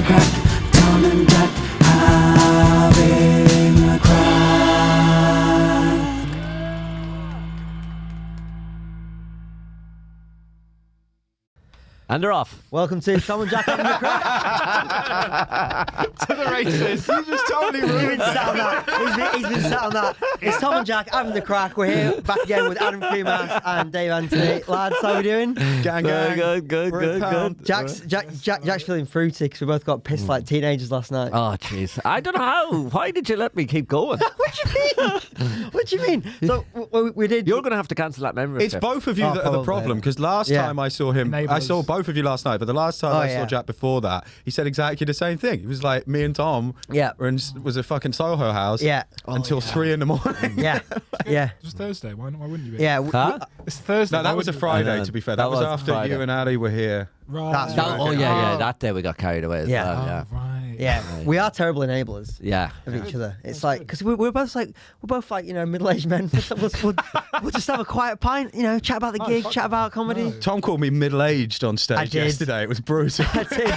the crack. Tom and Jack having a crack. And they're off. Welcome to Tom and Jack having a crack. To the races. You just totally He's been ruined sat on that. He's been sat on that. It's Tom and Jack having the crack. We're here back again with Adam Kumas and Dave Anthony. Lads, how we doing? Gang. Good. Jack's feeling fruity because we both got pissed like teenagers last night. Oh, jeez. I don't know how. Why did you let me keep going? What do you mean? What do you mean? So we did. You're going to have to cancel that membership. It's both of you that are the probably. problem, because last Yeah. time I saw him, I saw both of you last night, but the last time I saw Jack before that, he said exactly the same thing. He was like, me and Tom was a fucking Soho house until 3 in the morning. Yeah. It was Thursday. Why wouldn't you be? Yeah. It's Thursday. No, that was a Friday, to be fair. That was after Friday. you and Ali were here. Right. That's right. Oh, yeah. That day we got carried away as Yeah. well. Yeah. Right. Yeah, we are terrible enablers. Yeah. Of each other. It's like, because we're both middle-aged men. We'll just have a quiet pint, chat about the gig, chat about comedy. Tom called me middle-aged on I stage did. yesterday. It was brutal. I did.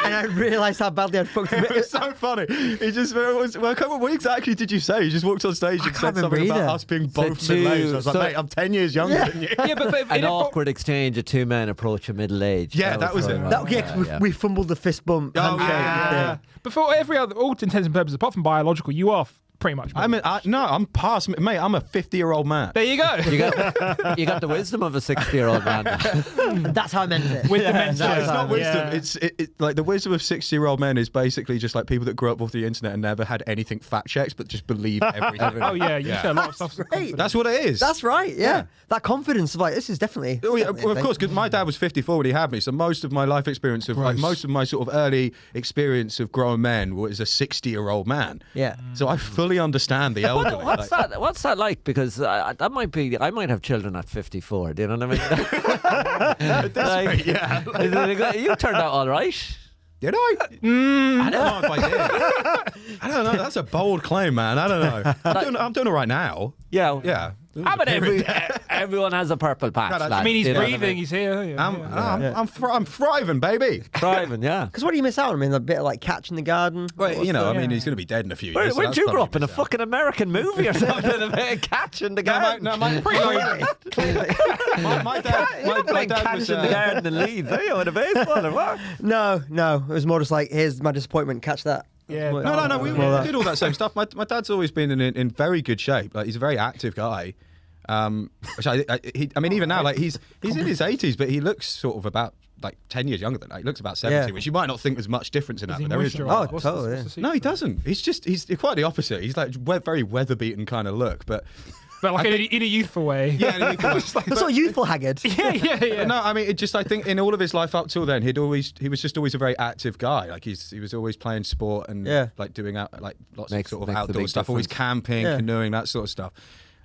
And I realised how badly I'd fucked him. It was so funny. He just, what exactly did you say? You just walked on stage and said something about us being both middle-aged. I was like, mate, I'm 10 years younger than you. Yeah, but An awkward exchange of two men approaching middle age. Yeah, that was it. We fumbled the fist bump. handshake. yeah. But for every other, all intents and purposes, apart from biological, you are pretty much. I'm past, mate. I'm a 50-year-old man. There you go. You got the wisdom of a 60-year-old man. That's how I meant it. With dementia. It's not wisdom. It's like the wisdom of 60-year-old men is basically just like people that grew up off the internet and never had anything fact checks, but just believe everything. Oh yeah, you say a lot of stuff. That's what it is. That's right, yeah. That confidence of like, this is definitely... Oh, yeah, well, of course, because my dad was 54 when he had me, so most of my life experience of, like, most of my sort of early experience of grown men was a 60-year-old man. Yeah. So I fully understand the elderly. What's that like? Because I might have children at 54. Do you know what I mean? Yeah. You turned out all right. Did I? I don't know if I did. I don't know. That's a bold claim, man. I don't know. I'm doing it right now. Yeah. Yeah. But everyone has a purple patch. No, I mean, he's You know what breathing. He's here. I'm thriving, baby. Thriving, yeah. Because what do you miss out on? I mean, a bit of like Catch in the Garden. Well, I mean, he's going to be dead in a few years. Where'd you grow up? In a fucking American movie or something? A Catch in the Garden? My dad Catch was in the Garden in Leeds. Are you in a baseball or what? No. It was more just like, here's my disappointment, catch that. Yeah. No. We did all that same stuff. My dad's always been in very good shape. Like, he's a very active guy. Which I mean, even now, like he's in his 80s, but he looks sort of about like 10 years younger than that. He looks about 70, which you might not think there's much difference in that, but there is. Oh, totally. No, he doesn't. He's quite the opposite. He's like very weather-beaten kind of look, but like in a youthful way. Yeah, in a youthful way. Sort of youthful haggard. Yeah. No, I mean, I think in all of his life up till then, he was just always a very active guy. Like he was always playing sport and like doing lots of sort of outdoor stuff, always camping, canoeing, that sort of stuff.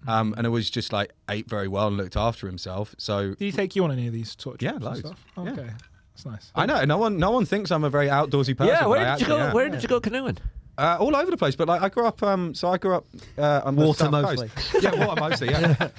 And always just like ate very well and looked after himself. So did he take you on any of these sort of trips? Yeah, loads. And stuff? Oh, okay, that's nice. I know. No one thinks I'm a very outdoorsy person. Yeah, where did you go? Where did you go canoeing? All over the place, but like I grew up. On water the mostly. Coast. Yeah, water mostly. Yeah.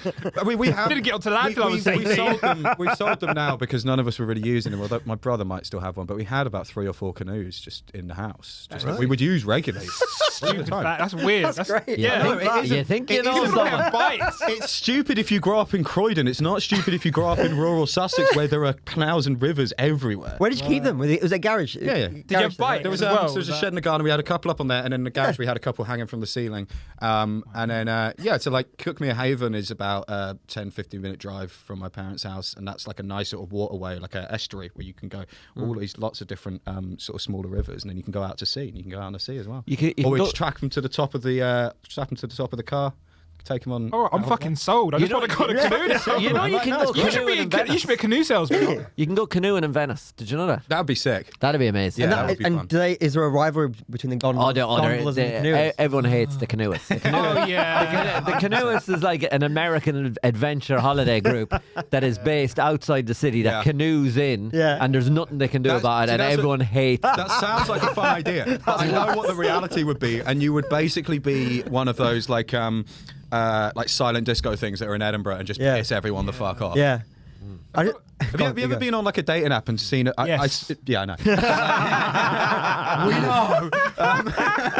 We have. Didn't get onto land till I was 18. We've sold them now because none of us were really using them. Although my brother might still have one, but we had about 3 or 4 canoes just in the house. Just that we would use regularly. Stupid fact. That's weird. That's great. Yeah. No, you think you know something? It's stupid if you grow up in Croydon. It's not stupid if you grow up in rural Sussex where there are canals and rivers everywhere. Where did you keep them? Was it a garage? Yeah. Did you have bite? There was as well? there was a shed in the garden. We had a couple up on there, and in the garage we had a couple hanging from the ceiling. And then so like Cookmere Havin is about a 10-15 minute drive from my parents' house, and that's like a nice sort of waterway, like an estuary where you can go all these lots of different sort of smaller rivers, and then you can go out to sea, and you can go out on the sea as well. Or we just track them to the top of the car. Take them on. Oh, I'm fucking sold. I just want to go to canoe now. You know you can go canoeing in Venice. You should be a canoe salesman. You can go canoeing in Venice. Did you know that? That'd be sick. That'd be amazing. Yeah, that would be fun. Is there a rivalry between the gondolas and the canoeists? Everyone hates the canoeists. Oh yeah. The canoeists is like an American adventure holiday group that is based outside the city that canoes in, and there's nothing they can do about it, and everyone hates. That sounds like a fun idea. I know what the reality would be, and you would basically be one of those like silent disco things that are in Edinburgh and just piss everyone the fuck off. Yeah. Have you ever been on like a dating app and seen it? Yes. Yeah, I know. We know.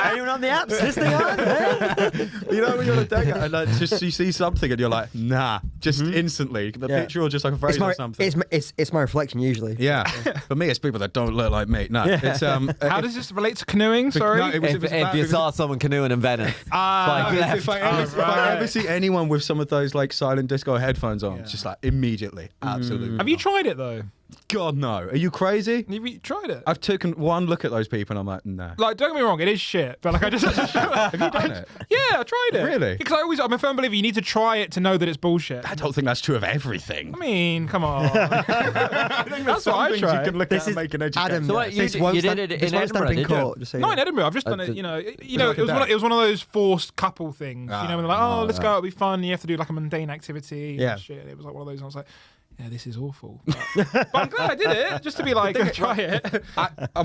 Anyone on the apps listening on? Eh? You know when you're on a date and like, just you see something and you're like, nah, just instantly. The picture or just like a phrase or something. It's my reflection usually. Yeah. For me, it's people that don't look like me. No, it's How does this relate to canoeing? Sorry. No, If you saw someone canoeing in Venice, if I ever see anyone with some of those like silent disco headphones on, it's just like immediately, absolutely. Have you tried it though? God no. Are you crazy? Have you tried it? I've taken one look at those people and I'm like, nah. Like, don't get me wrong, it is shit. But like, Have you done it? Yeah, I tried it. Really? Because I'm a firm believer you need to try it to know that it's bullshit. I don't think that's true of everything. I mean, come on. That's what I tried. You can look at and make an education. Adam, So what, you did it in Edinburgh, did you? Not in Edinburgh. I've just done it. like It was one of those forced couple things. When they're like, oh, let's go, it'll be fun. You have to do like a mundane activity. Yeah. And shit. It was like one of those. And I was like, yeah, this is awful. But I'm glad I did it, just to be like, try it.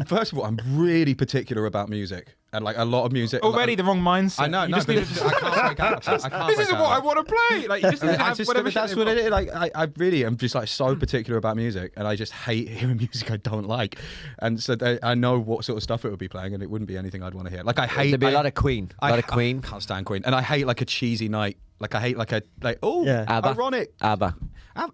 First of all, I'm really particular about music. And like a lot of music. Already the wrong mindset. I know, You no, just but need I can't break out. This isn't what I want to play. Like, you just need to have whatever that's shit what they it want. is. Like, I really am just like so particular about music, and I just hate hearing music I don't like. And so I know what sort of stuff it would be playing, and it wouldn't be anything I'd want to hear. Like I hate. There'd be a lot of Queen. I can't stand Queen, and I hate like a cheesy night. Like I hate ABBA. ironic. ABBA.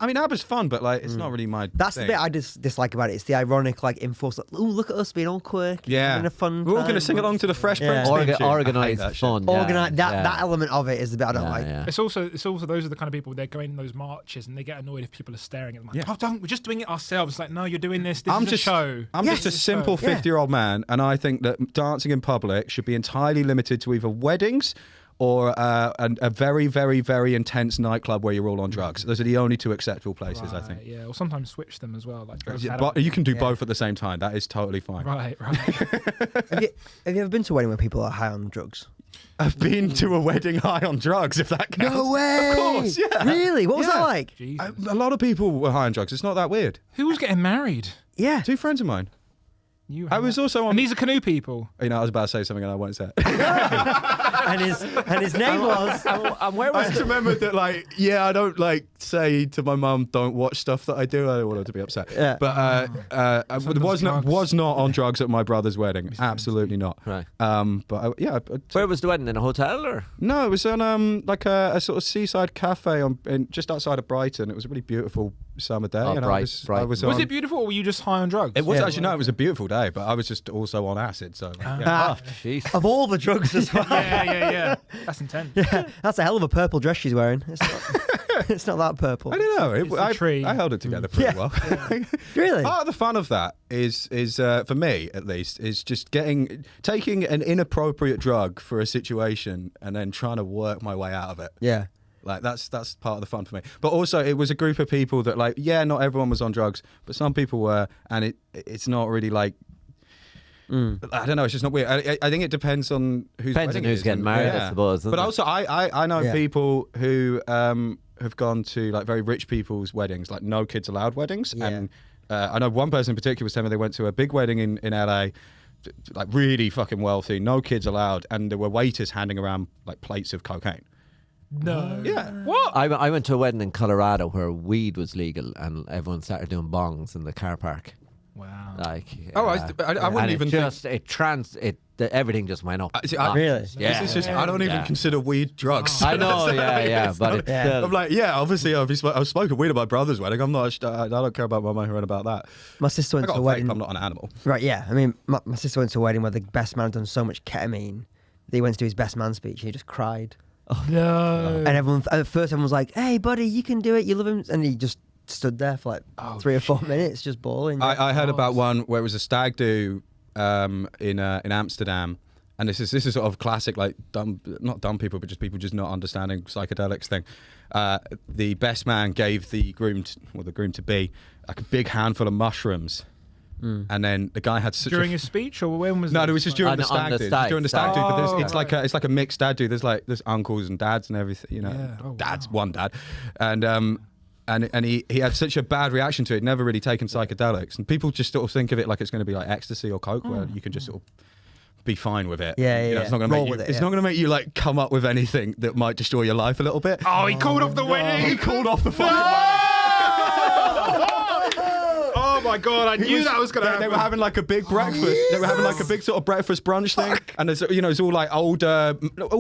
I mean, ABBA's fun, but like it's not really my. That's thing. the bit I dislike about it. It's the ironic, like, enforced. Like, oh, look at us being all quirky. Yeah, having a fun. We're all going to sing along to the Fresh Prince. theme tune. I hate Organised that shit. fun. That element of it is the bit I don't like. Yeah. It's also those are the kind of people they're going in those marches and they get annoyed if people are staring at them. Like, we're just doing it ourselves. It's like, no, you're doing this. This is a show. I'm just a simple 50-year-old man, and I think that dancing in public should be entirely limited to either weddings or a very, very, very intense nightclub where you're all on drugs. Those are the only two acceptable places, I think. Yeah, or sometimes switch them as well. Like, But you can do both at the same time. That is totally fine. Right. Have you ever been to a wedding where people are high on drugs? I've been to a wedding high on drugs, if that counts. No way! Of course, yeah. Really? What was that like? Jesus. A lot of people were high on drugs. It's not that weird. Who was getting married? Yeah. 2 friends of mine. You. I was also on. And these are canoe people. I was about to say something and I won't say it. and his name was. And where I was just remembered that, like, I don't like say to my mum, don't watch stuff that I do. I don't want her to be upset. Yeah. But I was not on drugs at my brother's wedding. Absolutely not. Right. But Where was the wedding? In a hotel or? No, it was on like a sort of seaside cafe just outside of Brighton. It was a really beautiful summer day. Oh, and Brighton. Was it beautiful or were you just high on drugs? It was actually no. It was a beautiful day, but I was just also on acid. So Jeez. Of all the drugs as well. Yeah. That's intense. Yeah, that's a hell of a purple dress she's wearing. It's not that purple. I don't know. a tree. I held it together pretty well. Really? Part of the fun of that is for me at least, is just taking an inappropriate drug for a situation and then trying to work my way out of it. Yeah. Like that's part of the fun for me. But also it was a group of people that not everyone was on drugs, but some people were, and it's not really like. I don't know. It's just not weird. I think it depends on who's getting married, I suppose. But also, I know people who have gone to like very rich people's weddings, like no kids allowed weddings. Yeah. And I know one person in particular was telling me they went to a big wedding in LA, like really fucking wealthy, no kids allowed, and there were waiters handing around like plates of cocaine. No. Yeah. What? I went to a wedding in Colorado where weed was legal and everyone started doing bongs in the car park. Wow. Like, I wouldn't even everything just went up. Really? Yeah. It's just I don't even consider weed drugs. I know, but it's still. I'm like, obviously I've spoken weed at my brother's wedding. I don't care about my money about that. My sister went I got to a a wedding. I'm not an animal. Right, yeah. I mean, my sister went to a wedding where the best man had done so much ketamine that he went to do his best man speech and he just cried. Oh, no. And at first everyone was like, hey, buddy, you can do it. You love him. And he just stood there for like 3 or 4 minutes just bawling. I heard about one where it was a stag do in Amsterdam, and this is sort of classic like not dumb people, but just people just not understanding psychedelics thing. The best man gave the groom to be like a big handful of mushrooms. And then the guy had such during his speech, or when was no, it? it was just during the stag do. During the stag do, but it's like a mixed stag do. There's uncles and dads and everything, one dad, and he had such a bad reaction to it. Never really taken psychedelics, and people just sort of think of it like it's going to be like ecstasy or coke, where you can just sort of be fine with it. Yeah. It's not going to make you. It's not going to make you like come up with anything that might destroy your life a little bit. Oh, he called off the wedding. He called off the fucking wedding. my god! I knew that was gonna happen. They were having like a big breakfast. They were having like a big sort of breakfast brunch thing, and there's it's all like older.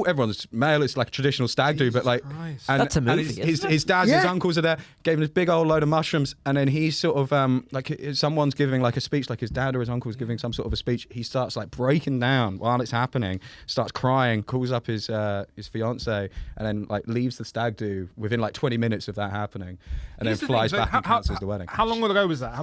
Everyone's male. It's like a traditional stag do, but like, and That's a movie, and his dads, his uncles are there. Gave him this big old load of mushrooms, and then he's sort of like someone's giving like a speech, like his dad or his uncle is giving some sort of a speech. He starts like breaking down while it's happening, starts crying, calls up his fiance, and then like leaves the stag do within like 20 minutes of that happening, and then flies back and cancels the wedding. How long ago was that?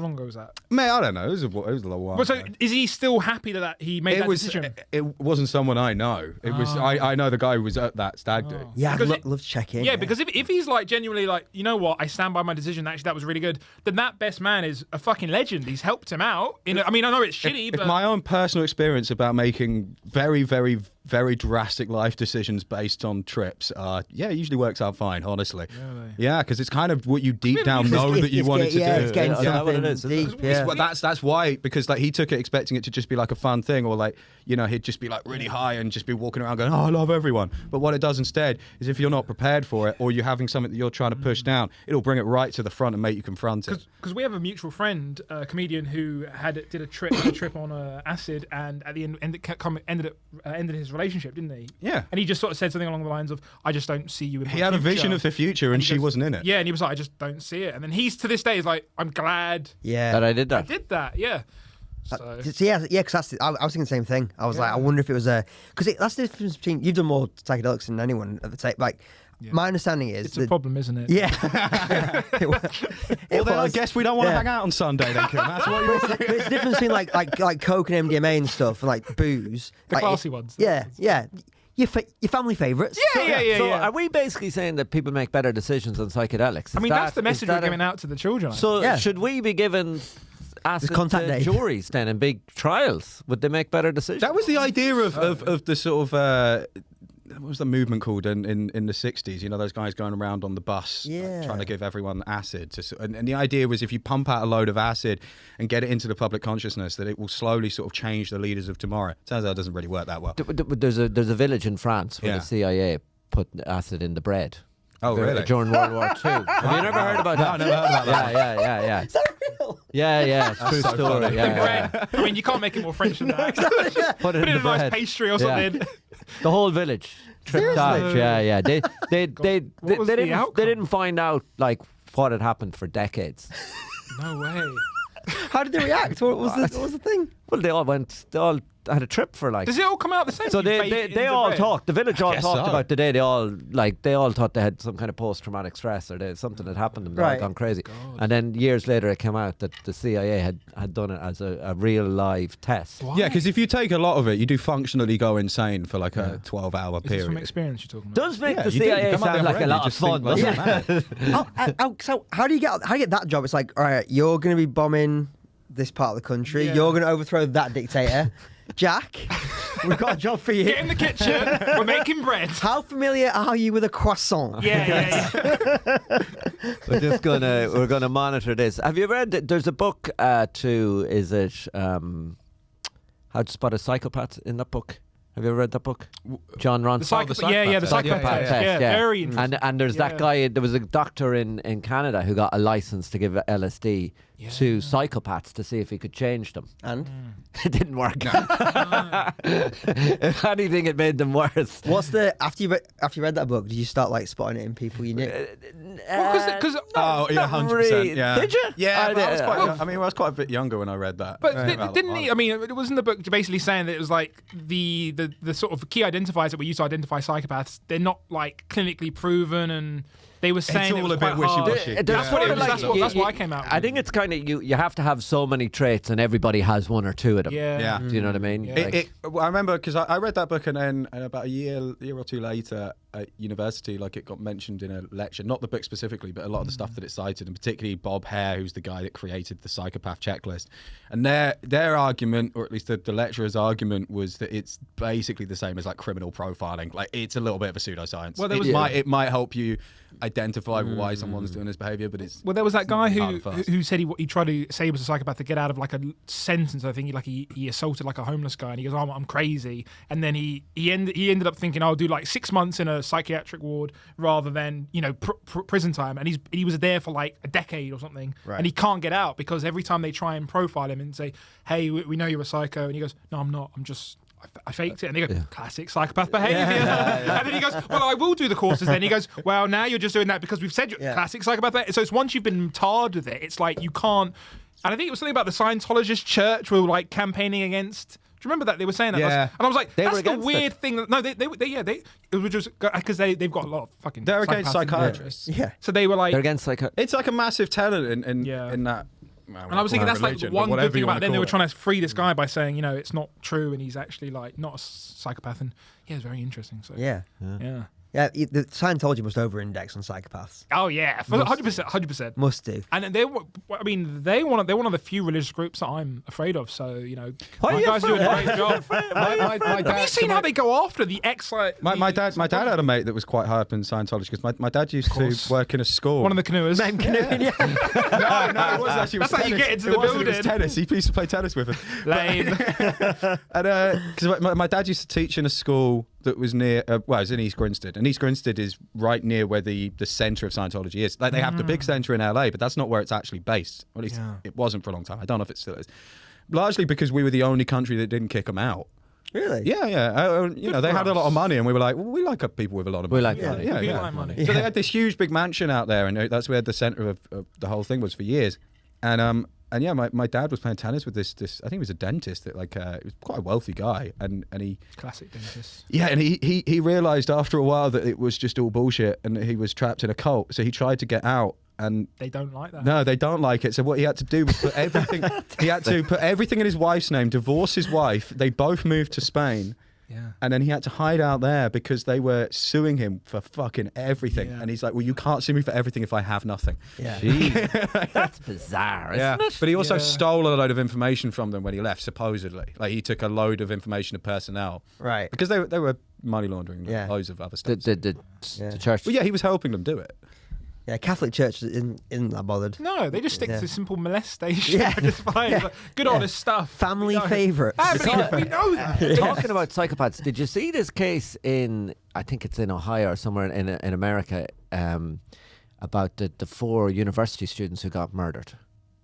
Mate, I don't know. It was a little while. But so is he still happy that he made that decision? It wasn't someone I know. It was I know the guy who was at that stag do. Yeah, I'd love to check in. Yeah, because if he's like genuinely like, you know what, I stand by my decision. Actually, that was really good. Then that best man is a fucking legend. He's helped him out. I know it's shitty, but my own personal experience about making very, very, very drastic life decisions based on trips, it usually works out fine. Honestly, really? Yeah, because it's kind of what you deep down know that you wanted to do. It's getting what it is. Deep, yeah. Well, that's why, because like he took it expecting it to just be like a fun thing, or like he'd just be like really high and just be walking around going, oh, I love everyone. But what it does instead is if you're not prepared for it, or you're having something that you're trying to push down, it'll bring it right to the front and make you confront it. Because we have a mutual friend, a comedian who did a trip on acid, and at the end ended his relationship, didn't he? Yeah. And he just sort of said something along the lines of, I just don't see you in my future. He had a vision of the future, and she wasn't in it. Yeah, and he was like, I just don't see it. And then he's to this day is like, I'm glad that I did that. I did that, yeah. So because I was thinking the same thing. I was like, I wonder if it was because that's the difference between, you've done more psychedelics than anyone at the time. Like, my understanding is it's a problem, isn't it? Yeah. Well, then I guess we don't want to hang out on Sunday, then, Kim. That's what you're saying. It's the difference between like coke and MDMA and stuff, and like booze, the like, classy ones. Yeah. Your family favourites. Yeah. So are we basically saying that people make better decisions on psychedelics? That's the message we're giving out to the children. So should we be given acid to juries then in big trials? Would they make better decisions? That was the idea of the sort of what was the movement called in the 60s? Those guys going around on the bus trying to give everyone acid. And the idea was if you pump out a load of acid and get it into the public consciousness, that it will slowly sort of change the leaders of tomorrow. Turns out it doesn't really work that well. There's a village in France where the CIA put acid in the bread. Oh, really? During World War II. Have you never heard about that? No, I never heard about that. Yeah. Is that real? Yeah, it's a true story. Bread. I mean, you can't make it more French than that. Put it in a the bread. nice pastry or something. The whole village tripped out. Yeah. They didn't find out like what had happened for decades. No way. How did they react? What was the thing? Well, they all had a trip for like. Does it all come out the same? So they all talked. The village all talked about the day. They all thought they had some kind of post-traumatic stress or something had happened to them. They all gone crazy. God. And then years later, it came out that the CIA had done it as a real live test. What? Yeah, because if you take a lot of it, you do functionally go insane for like a 12-hour period. Is this from experience you're talking about? Does make the CIA sound like a lot of fun, doesn't it? So how do you get that job? It's like, all right, you're going to be bombing this part of the country. Yeah. You're going to overthrow that dictator. Jack, we've got a job for you. Get in the kitchen. We're making bread. How familiar are you with a croissant? Yeah. We're gonna monitor this. Have you read? There's a book. Is it How to Spot a Psychopath? In that book. Have you ever read that book? John Ronson. The psychopath test. Yeah, very interesting. And there's that guy. There was a doctor in Canada who got a license to give LSD to psychopaths to see if he could change them. And it didn't work. If anything, it made them worse. What's the after you read that book? Did you start like spotting it in people you knew? Because 100%. Yeah. Did you? Yeah, I was quite a bit younger when I read that. But didn't he? I mean, it wasn't the book basically saying that it was like the sort of key identifiers that we use to identify psychopaths. They're not like clinically proven, and they were saying it's all it was a bit quite wishy-washy. hard. That's what it was. That's why I came out. I think it's kind of you have to have so many traits, and everybody has one or two of them. Yeah. Do you know what I mean? Yeah. I remember because I read that book, and then about a year or two later at university, like it got mentioned in a lecture, not the book specifically, but a lot of the stuff that it cited, and particularly Bob Hare, who's the guy that created the psychopath checklist. And their argument, or at least the lecturer's argument, was that it's basically the same as like criminal profiling. Like it's a little bit of a pseudoscience. Well, it might help you identify why someone's doing this behavior, but it's there was that guy who said he tried to say he was a psychopath to get out of like a sentence. I think he assaulted like a homeless guy, and he goes, "Oh, I'm crazy," and then he ended up thinking, "I'll do like 6 months in a a psychiatric ward rather than prison time, and he was there for like a decade or something, and he can't get out because every time they try and profile him and say, hey, we know you're a psycho, and he goes, no, I'm not, I faked it. And they go, classic psychopath behavior. And then he goes, well, I will do the courses then. He goes, well, now you're just doing that because we've said you're classic psychopath behavior. So it's once you've been tarred with it, it's like you can't. And I think it was something about the Scientologist church were like campaigning against. Do you remember that? They were saying that. Yeah. And I was like, that's the weird it. thing. No, they it was just because they've got a lot of fucking. They're against psychopaths in there. psychiatrists. Yeah. So they were like. They're against It's like a massive talent in that. And I was thinking that's like one good thing about them. They were trying to free this guy by saying, it's not true, and he's actually like not a psychopath. And it's very interesting. So Yeah. The Scientology must over-index on psychopaths. Oh yeah, 100%. Must do. And they're one of the few religious groups that I'm afraid of. So Why are my you guys do a afraid? great job. My dad, Have you seen how they go after the ex? My dad had a mate that was quite high up in Scientology because my dad used to work in a school. One of the canoers. Name canoeing, no, it was actually. That's how you get into the It was building. tennis. He used to play tennis with him. Lame. And because my dad used to teach in a school that was near, it was in East Grinstead, and East Grinstead is right near where the centre of Scientology is. Like they have the big centre in LA, but that's not where it's actually based. Or at least it wasn't for a long time. I don't know if it still is. Largely because we were the only country that didn't kick them out. Really? Yeah. They had a lot of money, and we were like, well, we like people with a lot of money. We like money. We like money. So they had this huge big mansion out there, and that's where the centre of the whole thing was for years. And my dad was playing tennis with this I think he was a dentist that he was quite a wealthy guy, and he Classic dentist. yeah, and he realised after a while that it was just all bullshit and he was trapped in a cult. So he tried to get out, and They don't like that. no, they don't like it. So what he had to do was put everything he had to put everything in his wife's name, divorce his wife. They both moved to Spain. Yeah. And then he had to hide out there because they were suing him for fucking everything. Yeah. And he's like, well, you can't sue me for everything if I have nothing. Yeah. That's bizarre, isn't it? But he also stole a load of information from them when he left, supposedly. Like he took a load of information of personnel. Right. Because they were money laundering loads of other stuff. The church. Well, yeah, he was helping them do it. Yeah, Catholic Church isn't that bothered. No, they just stick to simple molestation. Yeah. Just fine. Yeah. Like, good honest stuff. Family You know. favourites. We know that. Talking about psychopaths, did you see this case I think it's in Ohio or somewhere in America, about the 4 university students who got murdered?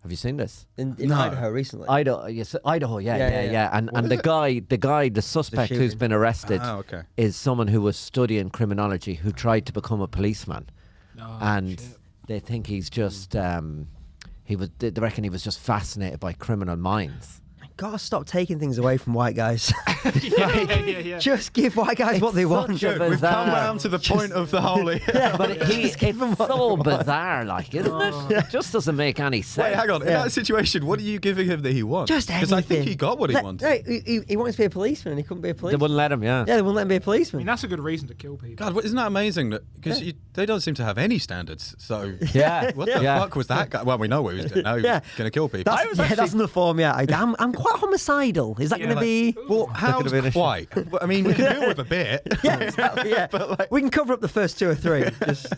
Have you seen this? In Idaho recently. Idaho, yeah. And the suspect who's been arrested is someone who was studying criminology who tried to become a policeman. They think he's just they reckon he was just fascinated by criminal minds. Gotta stop taking things away from white guys. Yeah. Just give white guys what they want. such a We've come bizarre- round to the point of the whole. But it's so bizarre, like, isn't it? It just doesn't make any sense. Wait, hang on. In that situation, what are you giving him that he wants? Just anything. Because I think he got what he wanted. No, he wanted to be a policeman and he couldn't be a They policeman. wouldn't let him, yeah. Yeah, they wouldn't let him be a policeman. I mean, that's a good reason to kill people. God, isn't that amazing? Because they don't seem to have any standards. So Yeah. what the fuck was that guy? Well, we know what he was doing. Now he's going to kill people. That's in the form, yeah. I'm quite homicidal. Is that going to be... Well, how's quite? I mean, we can deal with a bit. Yeah, exactly, yeah. But we can cover up the first 2 or 3.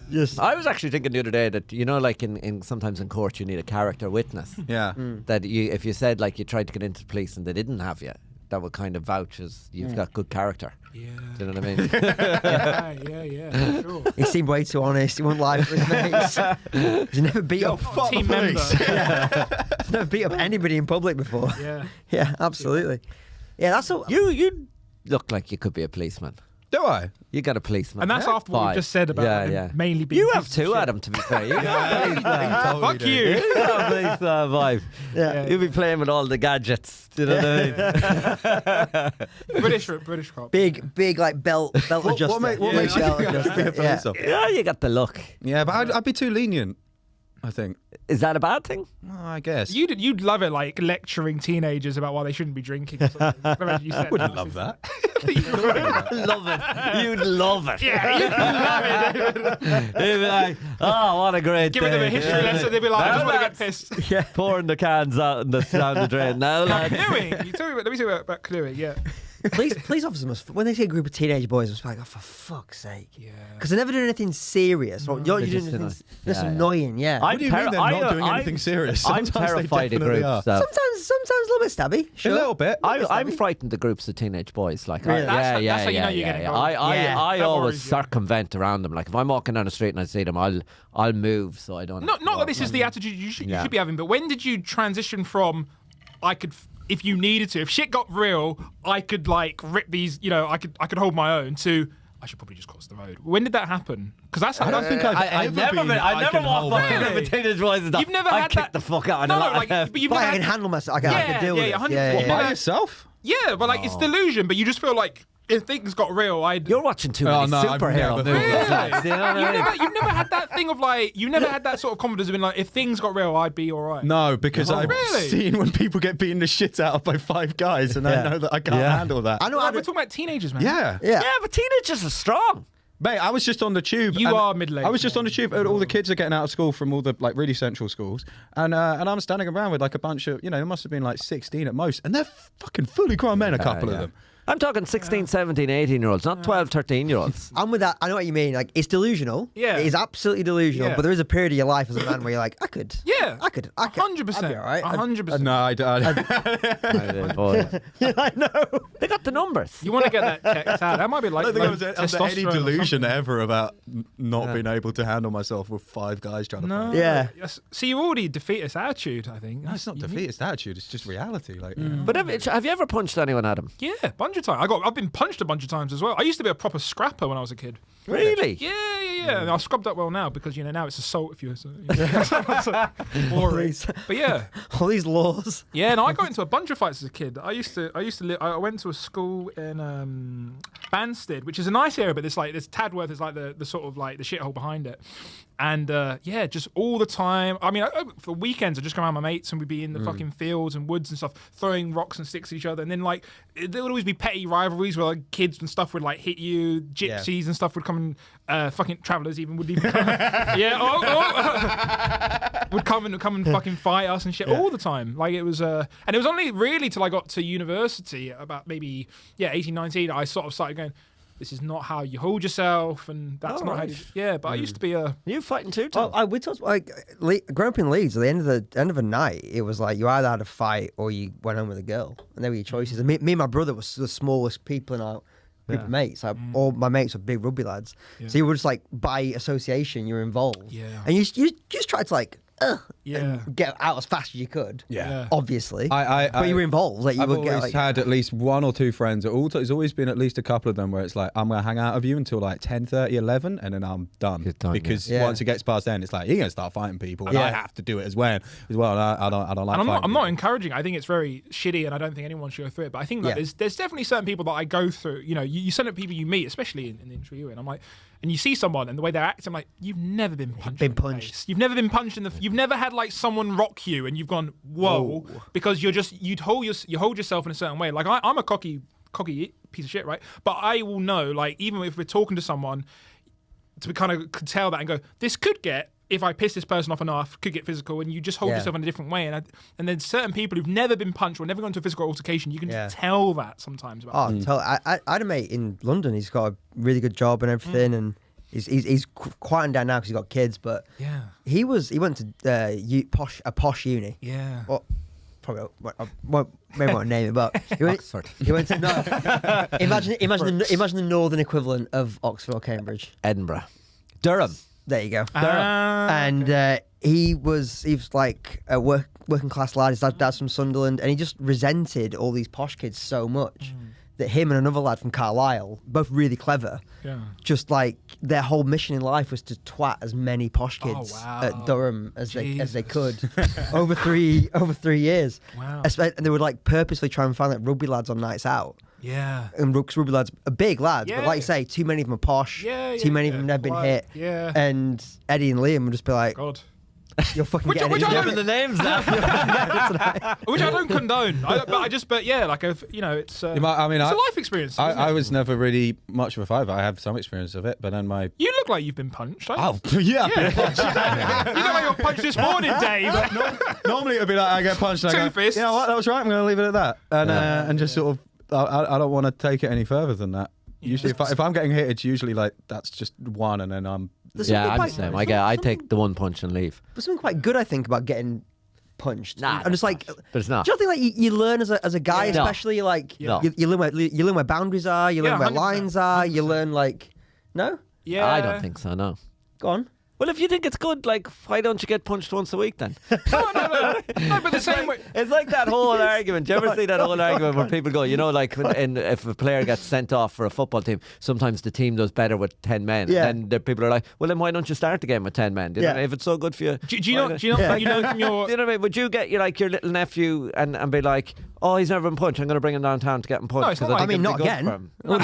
Just I was actually thinking the other day that, like in sometimes in court you need a character witness. Yeah. That if you said like you tried to get into the police and they didn't have you, that would kind of vouch as you've got good character. Yeah. Do you know what I mean? Yeah. Sure. he seemed way too honest. He wouldn't lie for his mates. He's never beat up. Fuck Team the member. police. He's never beat up anybody in public before. Yeah. Yeah, absolutely. Yeah, that's all. You look like you could be a policeman. Do I? You got a policeman. And that's after what we just said about him mainly being. You have pieces of 2, shit. Adam, to be fair. You got a policeman. Fuck you. You got a policeman vibe. Yeah. You'll be playing with all the gadgets. Do you know what I mean? British cop. Big like belt adjuster. What makes you Belt think I should be a adjuster, police officer? Yeah, you got the look. Yeah, but I'd be too lenient, I think. Is that a bad thing? Well, I guess. You'd love it, like lecturing teenagers about why they shouldn't be drinking. Or something. I imagine you said I wouldn't love that. Love it. You'd love it. Yeah, you'd love it. You'd be like, oh, what a great Giving them a day. history lesson, they'd be like, I just Now want to get that's- pissed. Yeah. Pouring the cans out down the drain. Now, lads. Canoeing. Let me tell you about canoeing. Yeah. police officers must, when they see a group of teenage boys, must be like, oh, for fuck's sake. Yeah. Because they're never doing anything serious. You're doing anything that's annoying, yeah. What do you mean they're not doing anything serious? I'm Sometimes they terrified of definitely groups. are. Sometimes a little bit stabby. Sure. A little bit. I'm frightened of groups of teenage boys. Like, Really? I, That's how you know you're getting yeah. involved. I That always worries you. circumvent around them. Like, if I'm walking down the street and I see them, I'll move so I don't. Not that this is the attitude you should be having, but when did you transition from I could, if you needed to, if shit got real, I could like rip these, I could hold my own, to I should probably just cross the road. When did that happen? Because that's I don't think I've ever been. I never walked by Really? a teenage boys and You've never I had kick that- the fuck out of No, them. no, like, but you've never I can had, handle myself. I can deal with it. 100%. By yourself? Yeah, but like it's delusion. But you just feel like if things got real, You're watching too many I've superhero never movies. Really? lads, you know what I mean? You've never had that thing of like, you've never had that sort of confidence of being like, if things got real, I'd be all right. No, because I've Really? seen when people get beaten the shit out of by 5 guys, and I know that I can't handle that. I know. Like, we're talking about teenagers, man. Yeah. Yeah. Yeah, but teenagers are strong. Mate, I was just on the tube. You and are middle-aged. I was just on the tube, and all the kids are getting out of school from all the like really central schools, and I'm standing around with like a bunch of, there must have been like 16 at most, and they're fucking fully grown men, a couple of them. I'm talking 16, 17, 18-year-olds, not 12, 13-year-olds. I'm with that. I know what you mean. Like, it's delusional. Yeah. It is absolutely delusional. Yeah. But there is a period of your life as a man where you're like, I could. Yeah. I could. 100%. I'd be all right. 100%. No, I don't. I know. They got the numbers. You want to get that checked out. That might be like I don't think I was under any testosterone or delusion something. ever about not being able to handle myself with 5 guys trying to No. fight. Yeah. Yes. So you already defeatist attitude, I think. No, it's not defeatist attitude. It's just reality. Like, But have you ever punched anyone, Adam? Yeah, a bunch of times. I've been punched a bunch of times as well. I used to be a proper scrapper when I was a kid. Really? Yeah. And I scrubbed up well now because now it's assault if you're boring. But yeah. All these laws. Yeah, no, I got into a bunch of fights as a kid. I went to a school in Banstead, which is a nice area, but there's Tadworth is like the sort of like the shithole behind it. And just all the time. I mean, for weekends, I'd just come around with my mates and we'd be in the fucking fields and woods and stuff, throwing rocks and sticks at each other. And then like there would always be petty rivalries where like kids and stuff would like hit you, gypsies and stuff would come and fucking travellers would even come. Would come and fucking fight us and shit all the time. Like it was and it was only really till I got to university about maybe 18, 19, I sort of started going, this is not how you hold yourself, and that's not how you... But I used to be a... You fighting too, Tom? We talked like growing up in Leeds. At the end of the night, it was like you either had a fight or you went home with a girl, and there were your choices. And me and my brother was the smallest people in our group of mates. Like, all my mates were big rugby lads, so you were just like by association, you're involved. Yeah. And you just tried to like. Yeah. Get out as fast as you could. Yeah. Obviously. But you were involved. Like you I've would always get like. had at least 1 or 2 friends. There's always been at least a couple of them where it's like, I'm going to hang out with you until like 10:30, 11, and then I'm done. You're done, because yeah. once it gets past then, it's like, you're going to start fighting people. And I have to do it as well. And I don't like And fighting I'm not people. encouraging. I think it's very shitty, and I don't think anyone should go through it. But I think that there's definitely certain people that I go through. You send up people you meet, especially in the industry you're in. I'm like, and you see someone and the way they're acting, I'm like, you've never been punched. You've never been punched in the. You've never had like someone rock you and you've gone whoa, because you hold yourself in a certain way. Like I'm a cocky piece of shit, right? But I will know, like even if we're talking to someone, to kind of tell that and go, this could get. If I piss this person off enough, could get physical, and you just hold yourself in a different way. And then certain people who've never been punched or never gone to a physical altercation, you can just tell that sometimes. About I had a mate in London. He's got a really good job and everything, and he's quieting down now because he's got kids. But he went to a posh uni. Yeah. Well, probably maybe won't name it, but he went, Oxford. He went to imagine the northern equivalent of Oxford or Cambridge. Edinburgh. Durham. There you go. And he was like a working class lad. His dad's from Sunderland, and he just resented all these posh kids so much that him and another lad from Carlisle, both really clever, just like their whole mission in life was to twat as many posh kids at Durham as they could over 3 years. Wow. And they would like purposely try and find like rugby lads on nights out. Yeah. And rugby lads are big lads, but like you say, too many of them are posh. Too many of them have never been hit. Yeah. And Eddie and Liam would just be like, God. you're fucking getting which it. I Giving the names now. Which I don't condone. It's. It's a life experience. Isn't I it? was never really much of a fighter. I have some experience of it, but then my... You look like you've been punched. Don't you? Oh, yeah. I've been punched. You look like you got punched this morning, Dave. Normally it would be like, I get punched and I go, Two fists. you know what, that was right, I'm going to leave it at that. And just sort of I don't want to take it any further than that. Usually, if I'm getting hit, it's usually like that's just one, and then I'm. Yeah, I'm the same. I take the one punch and leave. There's something quite good, I think, about getting punched. Nah, and it's like, but it's not. Do you think like you learn as a guy, Yeah. especially like No. you learn where boundaries are, you learn where 100%, lines are, you learn like no, Yeah. I don't think so. No. go on. Well, if you think it's good, like, why don't you get punched once a week then? No, but the same way. It's like that whole argument. Do you ever see that whole argument where people go, you know, like if a player gets sent off for a football team, sometimes the team does better with 10 men. Yeah. And the people are like, well, then why don't you start the game with 10 men? Do you know what I mean? If it's so good for you. Do you know? You know from your. Do you know what I mean? Would you get your little nephew and be like, oh, he's never been punched, I'm going to bring him downtown to get him punched? No, it's not 'cause like- I I mean, think not it'd be good again. for him."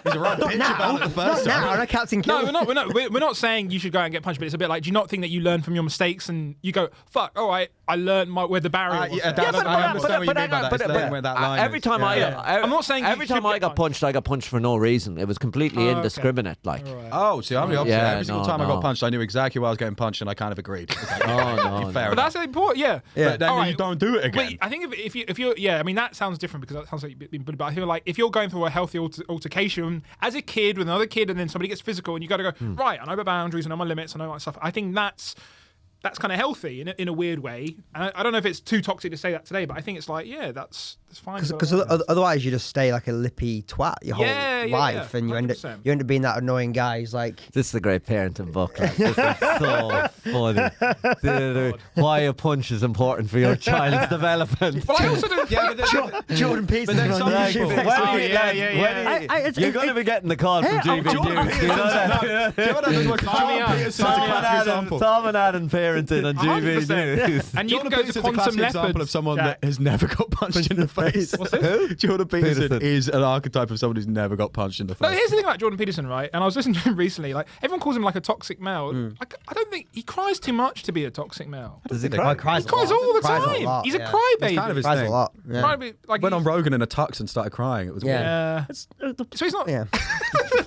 He's a right bitch about it the first Not time. now, I'm a Captain Kill. No, we're not saying you should go out and get punched, but it's a bit like, do you not think that you learn from your mistakes and you go, fuck, all right, I learned where the barrier was. Yeah, there. that's- I understand what you mean by that. It's learning where that line every is. time Yeah. I'm not saying every you time should I get got punched, I got punched for no reason. It was completely okay. indiscriminate. Like, Oh, see, I'm the opposite. Yeah, Every single no, time I no. got punched, I knew exactly why I was getting punched, and I kind of agreed. no. Fair But enough. that's important, yeah. But then All you right. don't do it again. Wait, I think if you're yeah, I mean that sounds different because that sounds like you've been bullied. But I feel like if you're going through a healthy altercation as a kid with another kid, and then somebody gets physical, and you got to go right. I know my boundaries, I know my limits, I know my stuff. I think that's kind of healthy in a weird way. And I don't know if it's too toxic to say that today, but I think it's like that's fine. Because otherwise you just stay like a lippy twat your whole Yeah, life, and you end 100%. up being that annoying guy who's like, this is a great parenting book. Like. This is so funny. Why a punch is important for your child's development. But I also don't. Yeah, but then, Jordan Peterson. then on some YouTube. people- When Oh, are you- yeah, lads, yeah, when yeah. are you- You're going to be getting the call from GB News. Do you know that? Do you know what happens when Tom Peterson's a classic example? Tom and Adam parenting on GB 100%. News. And you can Jordan go to Peterson's a Quantum classic example Leopard of someone Jack. that has never got punched in the face. What's this? Jordan Peterson Peterson. is an archetype of someone who's never got punched in the No, face. here's the thing about Jordan Peterson, right? And I was listening to him recently. Like everyone calls him like a toxic male. I don't think he cries too much to be a toxic male. Does he Oh, cry? he cries He cries a lot. all the Cries a time. lot, He's a yeah. crybaby. It's kind of his Cries thing. a lot. Yeah. Crybaby, like Went he's- on Rogan in a tux and started crying. It was weird. Yeah. So he's not. Yeah.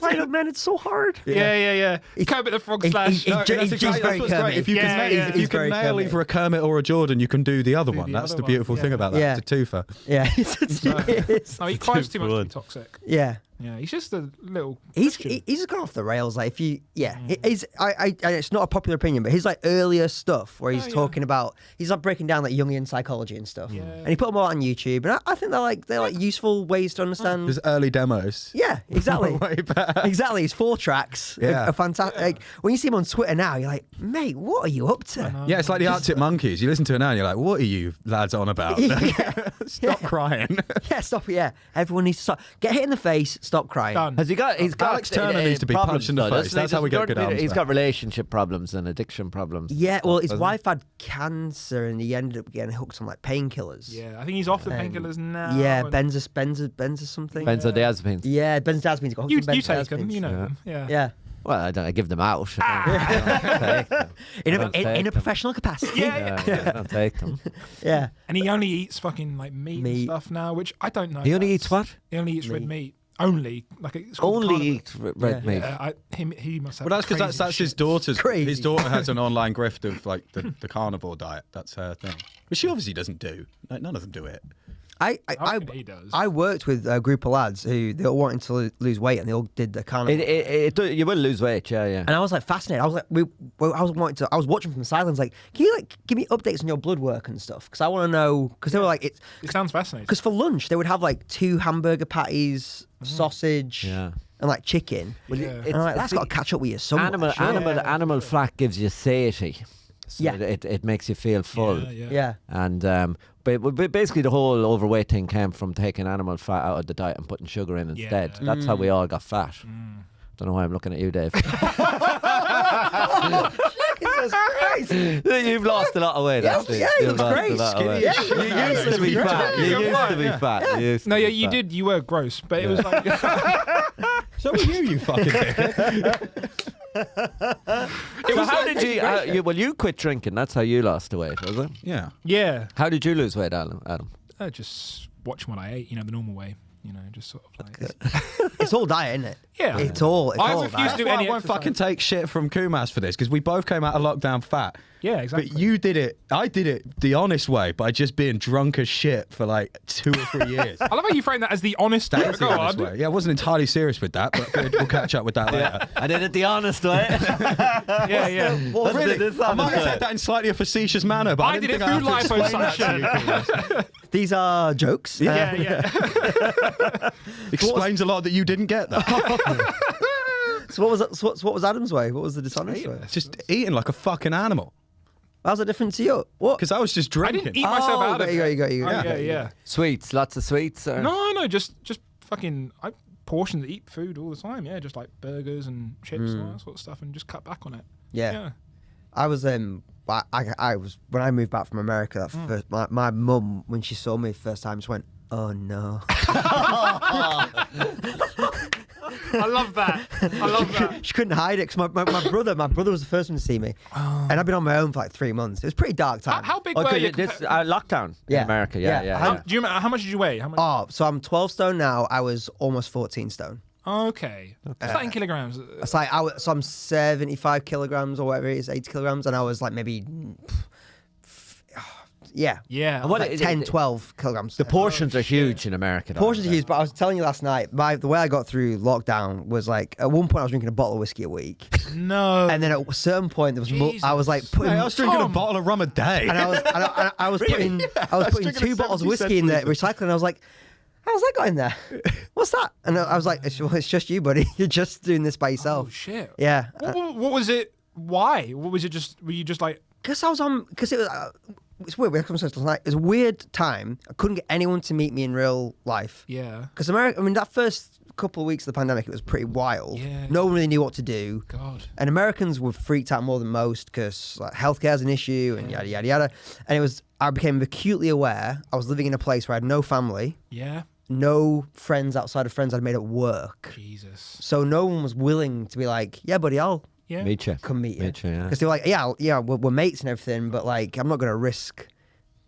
Right up, man, it's so hard. Yeah. Kermit the Frog He- slash. he- No, He's that's exactly very what's great. Kermit. If you can, Yeah, if you he's can very nail Kermit. either a Kermit or a Jordan, you can do the other one. the That's other the beautiful one, thing yeah. about that. Yeah. It's a twofer. Yeah. It's- No, he cries too much to be good. toxic. yeah. Yeah, he's just a little. He's Christian. he's gone off the rails. Like if you, he's it's not a popular opinion, but his like earlier stuff where he's Oh, yeah. talking about, he's like breaking down like Jungian psychology and stuff, Yeah. and he put them all on YouTube, and I think they're like useful ways to understand. There's early demos. Yeah, exactly. Way back. Exactly, it's 4 tracks. Yeah. A fantastic. Like, when you see him on Twitter now, you're like, mate, what are you up to? Yeah, it's like the Arctic Monkeys. You listen to it now and you're like, what are you lads on about? Stop crying. Yeah, stop. Yeah, everyone needs to stop. Get hit in the face. Stop crying. Done. Has he got? He's got. Alex Turner needs to be problems, punched in the though, face. doesn't he? That's how we get Jordan good albums He's back. got relationship problems and addiction problems. Yeah, well, his Doesn't he? wife had cancer, and he ended up getting hooked on like painkillers. Yeah, I think he's off the painkillers now. Yeah, and benzo something. Benzodiazepines. Yeah, benzodiazepines. Got You hooked on take them, benzodiazepines. you know them. Yeah. Yeah. Well, I give them out. I don't take them. In I a, don't take in a them. professional capacity. Yeah. I don't take them. Yeah. And he only eats fucking like meat and Meat. stuff now, which I don't know. He only eats what? He only eats red meat. Only like it's called Only carnivore. eats red meat. He must have. Well, that's because that's his daughter's. Crazy. His daughter has an online grift of like the carnivore diet. That's her thing. But she obviously doesn't do. Like, none of them do it. I reckon he does. I worked with a group of lads who they all wanted to lose weight, and they all did the carnivore. You will lose weight, yeah. And I was like fascinated. I was like, I was watching from the sidelines. Like, can you like give me updates on your blood work and stuff? Because I want to know. Because they were like, It sounds fascinating. because for lunch they would have like 2 hamburger patties, sausage, Yeah. and like chicken. Yeah. And I'm like, that's got to catch up with you somewhere. Animal fat gives you satiety. So Yeah. it makes you feel full. Yeah. And but basically the whole overweight thing came from taking animal fat out of the diet and putting sugar in instead. Yeah. That's how we all got fat. Don't know why I'm looking at you, Dave. Jesus Christ. You've lost a lot of weight. Yeah, actually. yeah, he You've looks lost great. a lot of Skinny. weight. Yeah. You used to be fat. You used to be fat. You used to No, yeah, be you fat. did. You were gross, but it was like So are you fucking dick. So how did you? Well, you quit drinking. That's how you lost the weight, was it? Yeah. yeah. How did you lose weight, Adam? Just watching what I ate, the normal way. just sort of like. It's all diet, isn't it? Yeah. It's all I refuse diet. to do Well, any I won't exercise. fucking take shit from Kumas for this because we both came out of lockdown fat. Yeah, exactly. But you did it. I did it the honest way by just being drunk as shit for like 2 or 3 years. I love how you frame that as the honest way. That is the Go honest on. way. Yeah, I wasn't entirely serious with that, but we'll catch up with that later. I did it the honest way. Yeah. What's Really? this I might have honest said that in slightly a facetious manner, but I, I didn't did it think through I had to explain that to you, Kumas. These are jokes. Yeah. Explains a lot that you didn't get though. So what was Adam's way? What was the dishonest way? Just eating like a fucking animal. How's it different to you? What? Because I was just I drinking. didn't eat myself out of you it. go. Yeah. Sweets, lots of sweets. Or... No, just fucking. I portions to eat food all the time. Yeah, just like burgers and chips and all that sort of stuff, and just cut back on it. Yeah. I was I was when I moved back from America. First, my mum, when she saw me the first time, just went, "Oh no." I love that. I love that. She couldn't hide it because my brother was the first one to see me, and I've been on my own for like 3 months. It was a pretty dark time. How big Oh, were you? this lockdown in America. Yeah. Do you remember how much did you weigh? How much? Oh, so I'm 12 stone now. I was almost 14 stone. Okay. What's that in kilograms? It's like so I'm 75 kilograms or whatever it is, 80 kilograms, and I was like maybe. Yeah. Yeah. And what Like it- 10, it- 12 kilograms. The portions are huge in America. Though, Portions are aren't huge, but I was telling you last night, the way I got through lockdown was like, at one point I was drinking a bottle of whiskey a week. No. And then at a certain point, there was I was like Jesus. putting... Hey, I was drinking a bottle of rum a day. and I was putting putting drinking 2 a bottles of 70 whiskey in the centilitre. recycling. And I was like, how's that got in there? What's that? And I was like, it's just you, buddy. You're just doing this by yourself. Oh shit. Yeah. What was it? Why? What was it? Were you just like? Because I was on... Because it was... it's weird. It was a weird time. I couldn't get anyone to meet me in real life. Yeah. Because America... I mean, that first couple of weeks of the pandemic, it was pretty wild. Yeah. No one really knew what to do. God. And Americans were freaked out more than most because like, healthcare is an issue and yada, yada, yada. And I became acutely aware. I was living in a place where I had no family, Yeah. no friends outside of friends I'd made at work. Jesus. So no one was willing to be like, yeah, buddy, I'll Yeah. Meet you. come meet you. Yeah. Because they were like, yeah, we're mates and everything, but like, I'm not going to risk,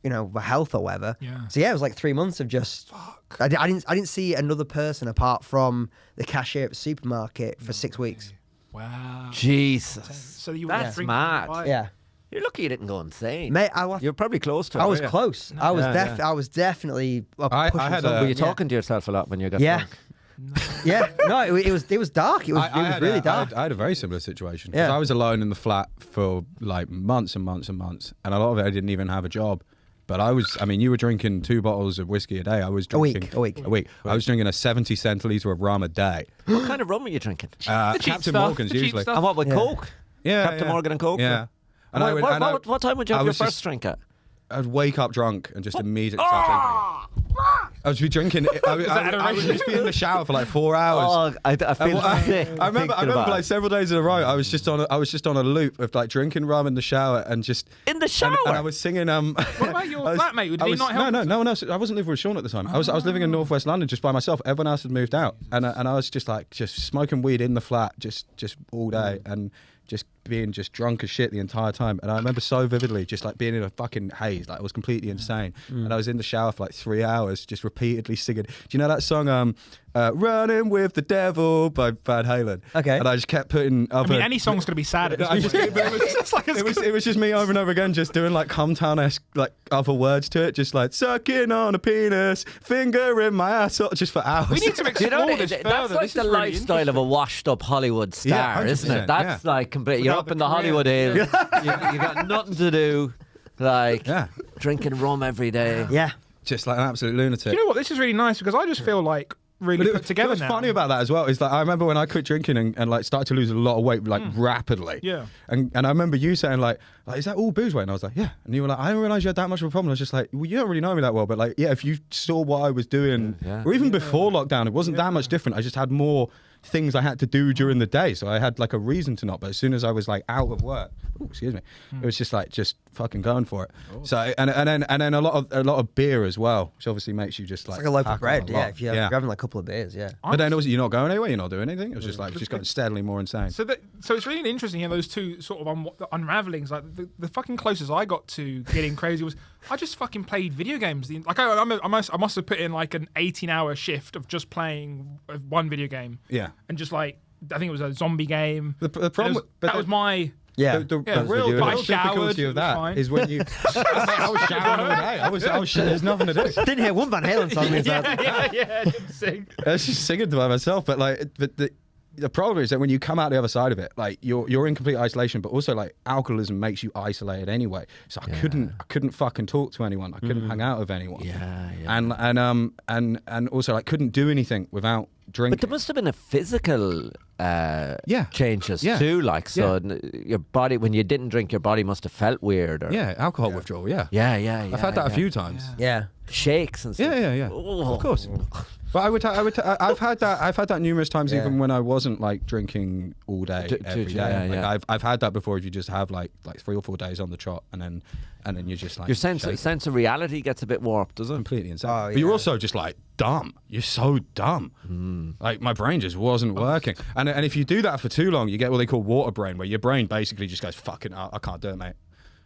my health or whatever. Yeah. So yeah, it was like 3 months of just. Fuck. I didn't see another person apart from the cashier at the supermarket for 6 weeks. Wow. Jesus. So you That's were drinking mad. wine. Yeah, You're lucky you didn't go insane. mate, You're probably close to it. I was were you? close. I was definitely. I pushing had something. Were you Yeah. talking to yourself a lot when you got Yeah. drunk? Yeah, no, it was dark. It was really dark. I had a very similar situation. Because Yeah. I was alone in the flat for like months and months and months. And a lot of it, I didn't even have a job. But you were drinking 2 bottles of whiskey a day. I was drinking... A week. I was drinking a 70 centilitre of rum a day. What kind of rum were you drinking? The cheap Captain stuff, Morgan's the cheap usually. stuff. And what with Yeah. Coke? Yeah, Captain yeah. Morgan and Coke? Yeah. And I would- and I- what time would you I have your was first just- drink at? I'd wake up drunk and just immediately start drinking. I would be drinking. I would just be in the shower for like 4 hours. Oh, I feel sick. I remember thinking for about like it. several days in a row. I was just on a loop of like drinking rum in the shower and just In the shower? And I was singing. What about your flatmate? Did he not help? No one else. I wasn't living with Sean at the time. I was living in northwest London just by myself. Everyone else had moved out, and I was just smoking weed in the flat just all day and just being just drunk as shit the entire time. And I remember so vividly just like being in a fucking haze, like it was completely insane. And I was in the shower for like 3 hours just repeatedly singing. Do you know that song Running with the Devil by Van Halen? Okay. And I just kept putting I mean, any song's gonna be sad at this I point. just- it was just me over and over again just doing like Comtown-esque like other words to it, just like sucking on a penis, finger in my ass, just for hours. We need to explore this further. that's like This the is really lifestyle of a interesting. washed-up Hollywood star, Yeah, isn't it? 100%, That's yeah. like complete. You're Without up the in the career. Hollywood Hills. you got nothing to do, like Yeah. drinking rum every day. Yeah. Just like an absolute lunatic. You know what? This is really nice because I just feel like really But put together what's now. funny about that as well is that I remember when I quit drinking and like started to lose a lot of weight like rapidly. Yeah. And I remember you saying like is that all booze weight? And I was like, yeah. And you were like, I didn't realise you had that much of a problem. I was just like, well, you don't really know me that well, but like, yeah, if you saw what I was doing, Yeah. or even before lockdown, it wasn't that much different. I just had more things I had to do during the day, so I had like a reason to not. But as soon as I was like out of work, excuse me, it was just like fucking going for it. So and then a lot of beer as well, which obviously makes you just like It's like a loaf of pack on bread, a lot. if you're having like a couple of beers, But then also you're not going anywhere, you're not doing anything. It was just like just got steadily more insane. So it's really interesting here, those two sort of unravelings. Like the fucking closest I got to getting crazy was I just fucking played video games. Like I must have put in like an 18-hour shift of just playing one video game. Yeah. And just like, I think it was a zombie game. The problem was my... Yeah, the real difficulty of that is when you. I was showering all day. I was there's nothing to do. Didn't hear one Van Halen song. Yeah, didn't sing. I was just singing to myself, but like, the problem is that when you come out the other side of it, like you're in complete isolation, but also like alcoholism makes you isolated anyway. So I couldn't fucking talk to anyone. I couldn't hang out with anyone. And also like couldn't do anything without drinking. But there must have been a physical changes too. Like your body, when you didn't drink, your body must have felt weird. Or, alcohol withdrawal. Yeah. I've had that a few times. Yeah. Shakes and stuff. Yeah. Of course. But I've had that numerous times, even when I wasn't like drinking all day every day. I've had that before. If you just have like 3 or 4 days on the trot, and then you're just like your sense of reality gets a bit warped, doesn't it? Completely insane. But you're also just like dumb. You're so dumb. Like my brain just wasn't working. And if you do that for too long, you get what they call water brain, where your brain basically just goes fucking. I can't do it, mate.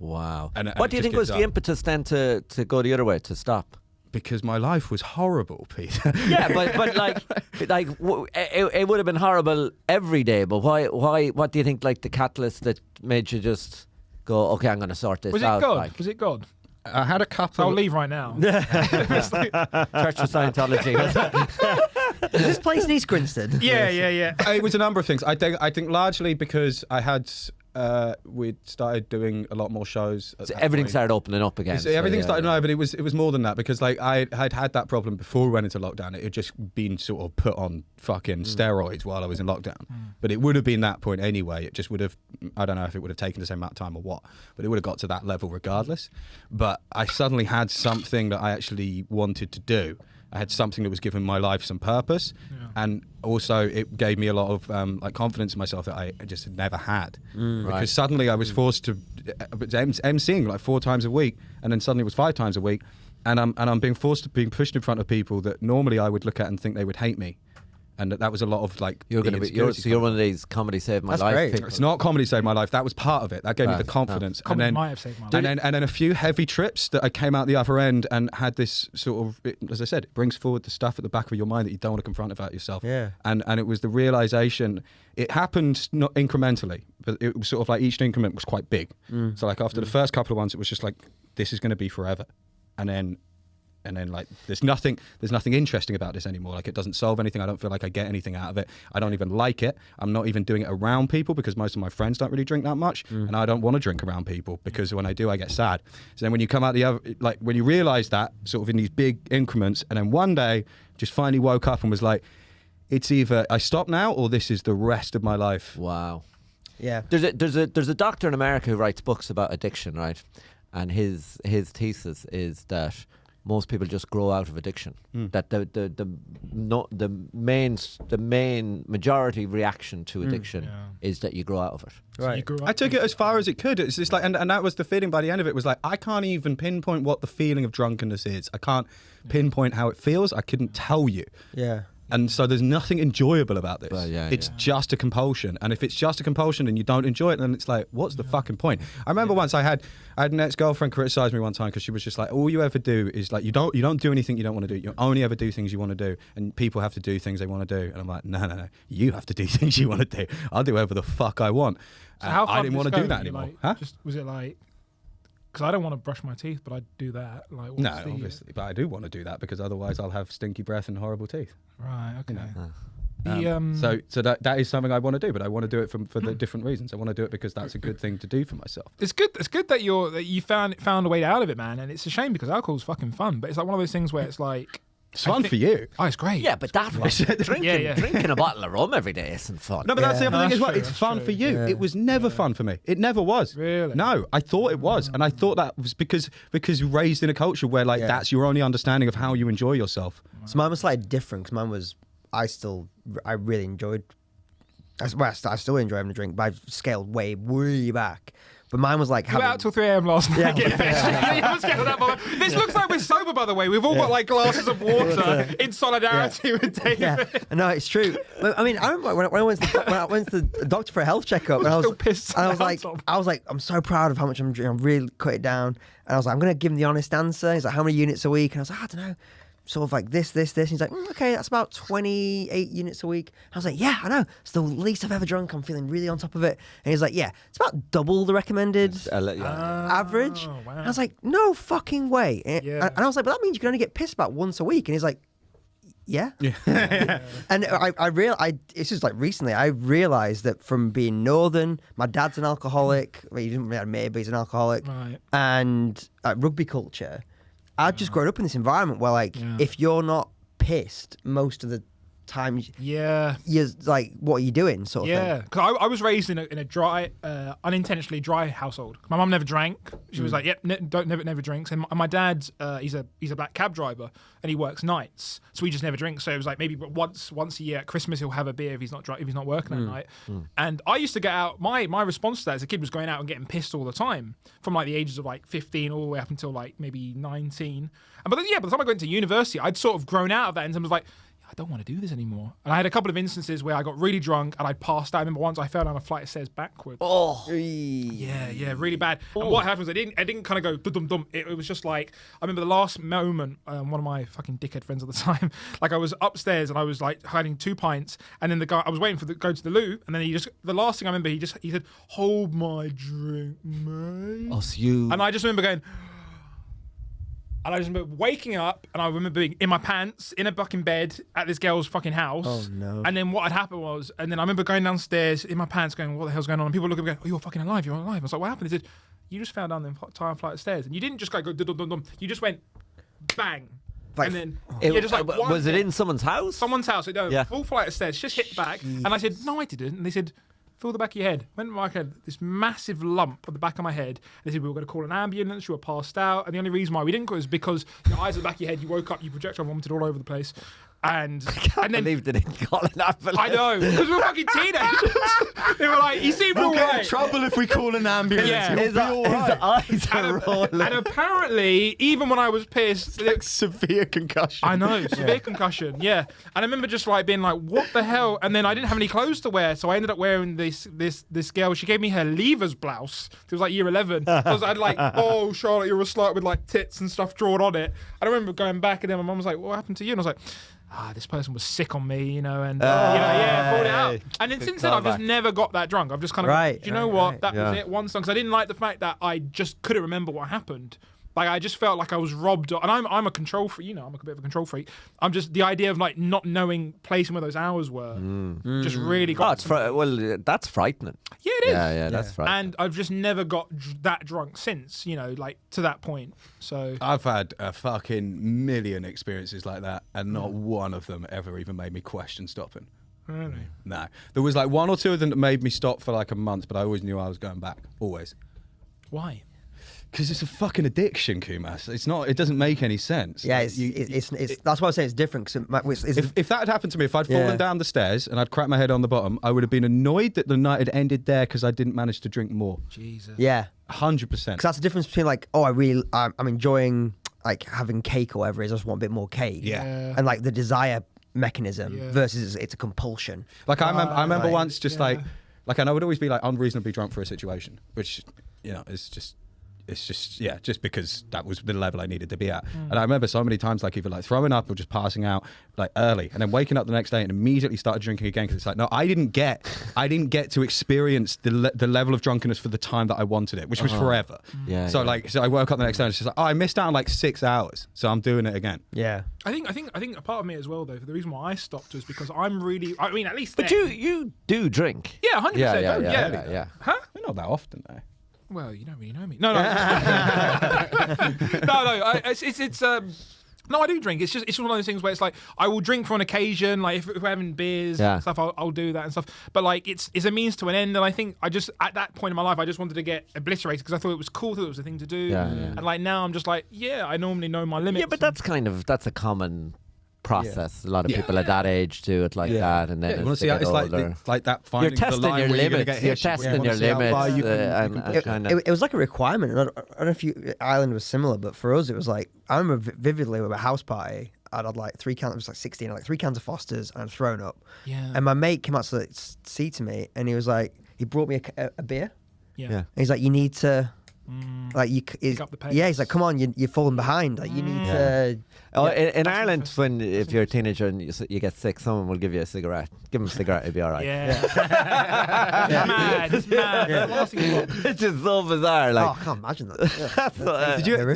Wow. And what do you think was the impetus then to go the other way, to stop? Because my life was horrible, Peter. Yeah, but like it would have been horrible every day. But why? What do you think? Like the catalyst that made you just go, okay, I'm going to sort this out. Was it God? I had a couple. I'll leave right now. Church of Scientology. Is this place in East Grinstead? Yeah. It was a number of things. I think largely because I had. We'd started doing a lot more shows. So everything started opening up again. Everything started, no, but it was more than that, because like I'd had that problem before we went into lockdown. It had just been sort of put on fucking steroids while I was in lockdown. But it would have been that point anyway. It just would have, I don't know if it would have taken the same amount of time or what, but it would have got to that level regardless. But I suddenly had something that I actually wanted to do. I had something that was giving my life some purpose, and also it gave me a lot of like confidence in myself that I just had never had. Because suddenly I was forced to emceeing like 4 times a week, and then suddenly it was 5 times a week, and I'm being forced to being pushed in front of people that normally I would look at and think they would hate me. And that was a lot of like. You're one of these comedy saved my life people. It's not comedy saved my life. That was part of it. That gave me the confidence. Comedy and then might have saved my life. And then a few heavy trips that I came out the other end and had this sort of, as I said, it brings forward the stuff at the back of your mind that you don't want to confront about yourself. Yeah. And it was the realization. It happened not incrementally, but it was sort of like each increment was quite big. So like after the first couple of ones, it was just like, this is going to be forever, and then like there's nothing interesting about this anymore. Like it doesn't solve anything. I don't feel like I get anything out of it. I don't even like it. I'm not even doing it around people because most of my friends don't really drink that much, and I don't want to drink around people because when I do, I get sad. So then when you come out the other, like when you realize that sort of in these big increments, and then one day just finally woke up and was like, it's either I stop now or this is the rest of my life. Wow. Yeah. There's a doctor in America who writes books about addiction, right? And his thesis is that most people just grow out of addiction. That the main majority reaction to addiction is that you grow out of it. Right. I took it as far as it could. It's just like, and that was the feeling by the end of it, was like, I can't even pinpoint what the feeling of drunkenness is. I can't pinpoint how it feels. I couldn't tell you. Yeah. And so there's nothing enjoyable about this. It's just a compulsion. And if it's just a compulsion and you don't enjoy it, then it's like, what's the fucking point? I remember once I had an ex-girlfriend criticize me one time because she was just like, all you ever do is like, you don't do anything you don't want to do. You only ever do things you want to do. And people have to do things they want to do. And I'm like, no. You have to do things you want to do. I'll do whatever the fuck I want. So how far I didn't want to do that anymore. Like, was it like, because I don't want to brush my teeth, but I do that. Like, no, obviously, but I do want to do that because otherwise I'll have stinky breath and horrible teeth. Right. Okay. You know? So that is something I want to do, but I want to do it for the different reasons. I want to do it because that's a good thing to do for myself. It's good that you found a way out of it, man. And it's a shame because alcohol's fucking fun, but it's like one of those things where it's like. It's fun for you. Oh, it's great. Yeah, but that was drinking a bottle of rum every day isn't fun. No, but that's the other thing as well. It's fun for you. Yeah. It was never fun for me. It never was. Really? No, I thought it was, and I thought that was because you're raised in a culture where like that's your only understanding of how you enjoy yourself. So mine was slightly different because mine was I really enjoyed I still enjoy having a drink, but I've scaled way back. But mine was like You were out till 3 a.m. last night. You haven't scaled that far. This looks like we're sober, by the way. We've all got like glasses of water in solidarity with David. Yeah, no, it's true. I mean, I remember when I went to the doctor for a health checkup, and I was Still pissed. and I was like, I'm so proud of how much I'm drinking. I'm really cut it down, and I was like, I'm gonna give him the honest answer. He's like, how many units a week? And I was like, I don't know. Sort of like this. And he's like, okay, that's about 28 units a week. I was like, yeah, I know. It's the least I've ever drunk. I'm feeling really on top of it. And he's like, yeah, it's about double the recommended average. Wow. And I was like, no fucking way. Yeah. And I was like, but that means you can only get pissed about once a week. And he's like, yeah. And it's just like recently, I realized that from being northern, my dad's an alcoholic. Well, he didn't really have a mate, but he's an alcoholic. Right. And rugby culture. I've just grown up in this environment where, like, if you're not pissed most of the time, you're like, what are you doing, sort of thing. Yeah, because I was raised in a dry, unintentionally dry household. My mum never drank. She was like, "Yep, never drinks." And my dad, he's a black cab driver and he works nights, so he just never drinks. So it was like maybe once a year at Christmas he'll have a beer if he's not working that night. And I used to get out. My response to that as a kid was going out and getting pissed all the time, from like the ages of like 15 all the way up until like maybe 19. And by the time I went to university, I'd sort of grown out of that in terms of like, I don't want to do this anymore. And I had a couple of instances where I got really drunk and I passed out. I remember once I fell down a flight of stairs backwards. Oh. Yeah, really bad. And what happened was I didn't kind of go dum-dum-dum. It was just like, I remember the last moment, one of my fucking dickhead friends at the time, like I was upstairs and I was like hiding 2 pints, and then the guy, I was waiting for go to the loo, and then the last thing I remember, he said, hold my drink, mate. Oh, so you... And I just remember going... And I just remember waking up, and I remember being in my pants, in a fucking bed at this girl's fucking house. Oh, no. And then what had happened was, and then I remember going downstairs in my pants going, what the hell's going on? And people looking at me going, oh, you're fucking alive, you're alive. I was like, what happened? They said, you just fell down the entire flight of stairs. And you didn't just go dum-dum-dum. You just went bang. Like, and then, just like was it in someone's house? Someone's house. Full flight of stairs, just hit the back. And I said, no, I didn't. And they said, feel the back of your head. Went to my head, this massive lump on the back of my head. They said we were going to call an ambulance. You were passed out, and the only reason why we didn't go is because your eyes at the back of your head. You woke up, you projectile vomited all over the place, and I can't believe they didn't call an ambulance. I know, because we were fucking teenagers. They were like, "You seem all We'll get in right." trouble if we call an ambulance. Yeah. He'll be all right. His eyes are rolling. And apparently, even when I was pissed, Like severe concussion. I know, severe concussion, yeah. And I remember just like being like, what the hell? And then I didn't have any clothes to wear, so I ended up wearing this girl. She gave me her leavers blouse. It was like year 11. Because I'd like, oh, Charlotte, you're a slut with like tits and stuff drawn on it. I remember going back, and then my mum was like, what happened to you? And I was like, this person was sick on me, and pulled it out. And then since then, I've just never got that drunk. I've just kind of, do you know what? That was it. One song. Because I didn't like the fact that I just couldn't remember what happened. Like I just felt like I was robbed, and I'm a control freak. I'm a bit of a control freak. I'm just the idea of like not knowing placing where those hours were just really got. That's frightening. Yeah, it is. Yeah, that's frightening. And I've just never got that drunk since, like to that point. So I've had a fucking million experiences like that, and not one of them ever even made me question stopping. Really? No. There was like one or two of them that made me stop for like a month, but I always knew I was going back. Always. Why? Because it's a fucking addiction, Kumas. It's not. It doesn't make any sense. Yeah, it's that's why I say it's different. Cause if that had happened to me, if I'd fallen down the stairs and I'd cracked my head on the bottom, I would have been annoyed that the night had ended there because I didn't manage to drink more. Jesus. Yeah. 100%. Because that's the difference between like, I'm enjoying like having cake or whatever it is. I just want a bit more cake. Yeah. And like the desire mechanism versus it's a compulsion. Like I remember once just like I would always be like unreasonably drunk for a situation, which is just. It's just because that was the level I needed to be at. And I remember so many times like either like throwing up or just passing out like early, and then waking up the next day and immediately started drinking again because it's like, no, I didn't get to experience the level of drunkenness for the time that I wanted it, which was forever. So I woke up the next day and it's just like, oh, I missed out on like 6 hours, so I'm doing it again. Yeah. I think a part of me as well though. The reason why I stopped was because I'm really. I mean, at least. But you do drink. Yeah, 100%. Yeah. Huh? Not that often though. Well, you don't really know me. No. No. It's no, I do drink. It's just one of those things where it's like I will drink for an occasion. Like if we're having beers and stuff, I'll do that and stuff. But like it's a means to an end. And I think I just at that point in my life, I just wanted to get obliterated because I thought it was cool. Thought it was a thing to do. And like now, I'm just like, I normally know my limits. Yeah, but that's a common process. A lot of people at that age do it like that, and then you want as to they see get it's older, like that. you're Finding the testing line your where you're gonna limits. get You're hit. You testing wanna your see how far limits. you can And kind of. It was like a requirement. And I don't know if Ireland was similar, but for us, it was like, I remember vividly with a house party, I'd had like 3 cans, it was like 16, I had like 3 cans of Fosters, and I'd thrown up. Yeah. And my mate came out to see to me, and he was like, he brought me a beer. Yeah. Yeah. And he's like, you need to, like, Pick up the pace. yeah, he's like, come on, you're falling behind. Like, you need to. Oh, in Ireland, if you're a teenager and you get sick, someone will give you a cigarette. Give him a cigarette, it'll be all right. Yeah. It's mad. Yeah. The last thing you want. It's just so bizarre. Oh, Like, I can't imagine that. Did you ever,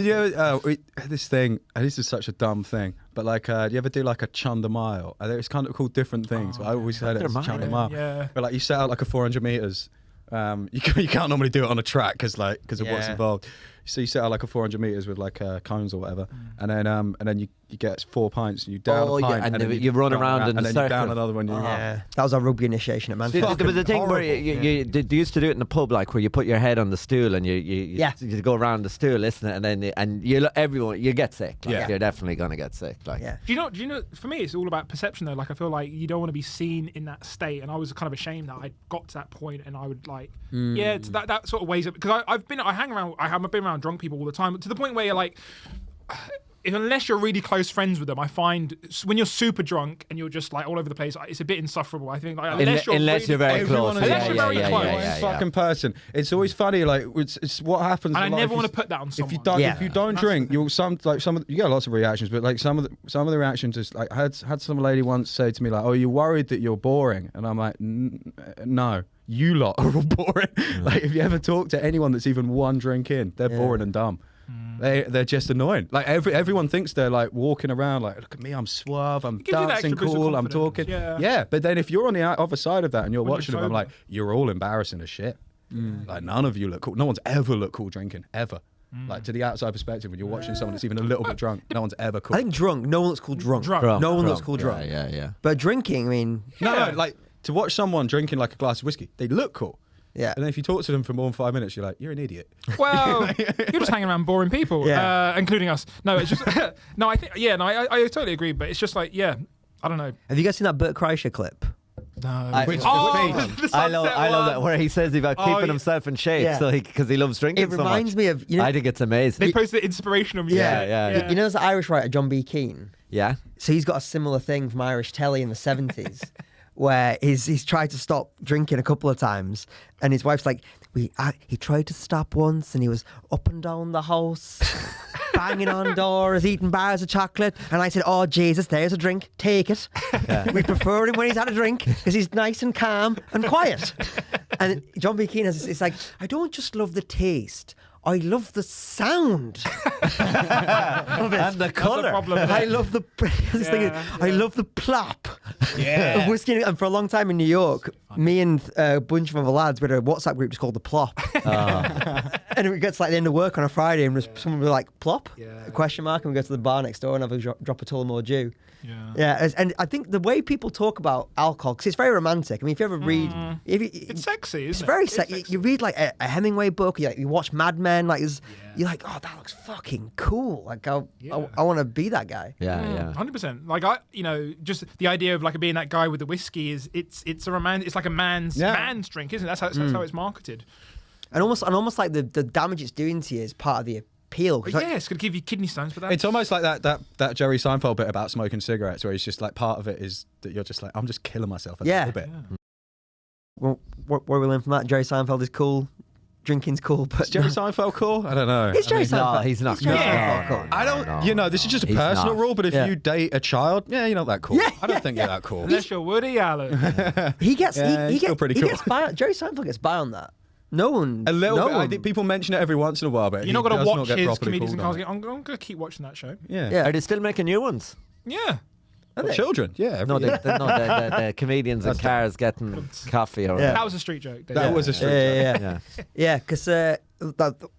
this thing, and this is such a dumb thing, but like, do you ever do like a chunder mile? I think it's kind of called different things, but I always heard it as a chunder mile. Yeah. But like, you set out like a 400 meters. You can't normally do it on a track because of what's involved. So you set out like a 400 meters with like cones or whatever, and then you get 4 pints and you down a pint, and then you run around in and the then you circle. down another one. Yeah, that was our rugby initiation at Manchester. There was a thing where they used to do it in the pub, like where you put your head on the stool and you go around the stool listening, and then everyone you get sick. Like, you're definitely gonna get sick. Like, Do you know? For me, it's all about perception, though. Like, I feel like you don't want to be seen in that state, and I was kind of ashamed that I got to that point, and I would like, it's that sort of weighs up because I've been around drunk people all the time to the point where you're like. Unless you're really close friends with them, I find when you're super drunk and you're just like all over the place, it's a bit insufferable. I think like, unless you're very close. Unless you're very close. Fucking person. It's always funny. Like it's what happens. And I a lot never if want you- to put that on someone. If you don't drink, you'll you get lots of reactions, but like some of the reactions is like I had some lady once say to me like, "Oh, you're worried that you're boring," and I'm like, "No, you lot are all boring." Like if you ever talk to anyone that's even one drink in, they're boring and dumb. They're just annoying. Like everyone thinks they're like walking around like, look at me, I'm suave, I'm gives you that dancing extra boost of cool, I'm confidence. talking. Yeah. But then if you're on the other side of that and you're When you're watching them, I'm like, you're all embarrassing as shit. Like none of you look cool. No one's ever looked cool drinking ever. Like to the outside perspective, when you're watching someone that's even a little bit drunk, no one's ever cool. I think drunk. No one looks cool drunk. No one looks cool drunk. Yeah. But drinking, I mean, no, like to watch someone drinking like a glass of whiskey, they look cool. yeah. And then if you talk to them for more than 5 minutes, you're like, you're an idiot. Well, you're just hanging around boring people, including us. No, it's just no. I think I totally agree. But it's just like I don't know. Have you guys seen that Bert Kreischer clip? No. Which- the I love sunset that one. where he says about keeping yeah. himself in shape, Yeah. so because he loves drinking It so much. reminds me of I think it's amazing. They posted the inspirational music. Yeah. You know, there's the Irish writer John B. Keane. Yeah. So he's got a similar thing from Irish telly in the 70s where he's tried to stop drinking a couple of times, and his wife's like, he tried to stop once, and he was up and down the house, banging on doors, eating bars of chocolate, and I said, "Oh Jesus, there's a drink, take it." We prefer him when he's had a drink because he's nice and calm and quiet. And John B. Keane it's like, I don't just love the taste, I love the sound. And the colour. I love the I love the plop of whiskey. And for a long time in New York, me and a bunch of other lads, we had a WhatsApp group just called the Plop. And it gets like the end of work on a Friday, and someone will be like, "Plop?" A question mark, and we go to the bar next door and have a drop a Tullamore Dew. Yeah, and I think the way people talk about alcohol, because it's very romantic. I mean, if you ever read, It's sexy, isn't it's it? very It's sexy. You read like a Hemingway book, you watch Mad Men, like you're like, oh, that looks fucking cool. Like I want to be that guy. Yeah. 100%. Like just the idea of like being that guy with the whiskey it's like a man's drink, isn't it? That's how it's marketed. And almost like the damage it's doing to you is part of the appeal. 'Cause like, It's gonna give you kidney stones, but It's almost like that Jerry Seinfeld bit about smoking cigarettes, where he's just like, part of it is that you're just like, I'm just killing myself a little bit. well, what we learn from that, Jerry Seinfeld is cool, drinking's cool, but Is Jerry Seinfeld cool? I don't know. Is Jerry Seinfeld? No, he's not. Jerry No. Seinfeld cool. I don't. This is just a he's personal not. rule. But if Yeah. you date a child, you're not that cool. Yeah, I don't think you're that cool. unless you're Woody Allen. He gets he's still pretty cool. gets by. Jerry Seinfeld gets by on that. No one. A little no bit. I one. think people mention it every once in a while, but You're not gonna does watch not get his properly comedians and called cars. on it. I'm gonna keep watching that show. Yeah. Yeah. Are they still making new ones? Yeah. For children. Yeah. every No, year. the comedians in cars getting coffee or That was a street joke. That was a street joke. Yeah. Yeah, because that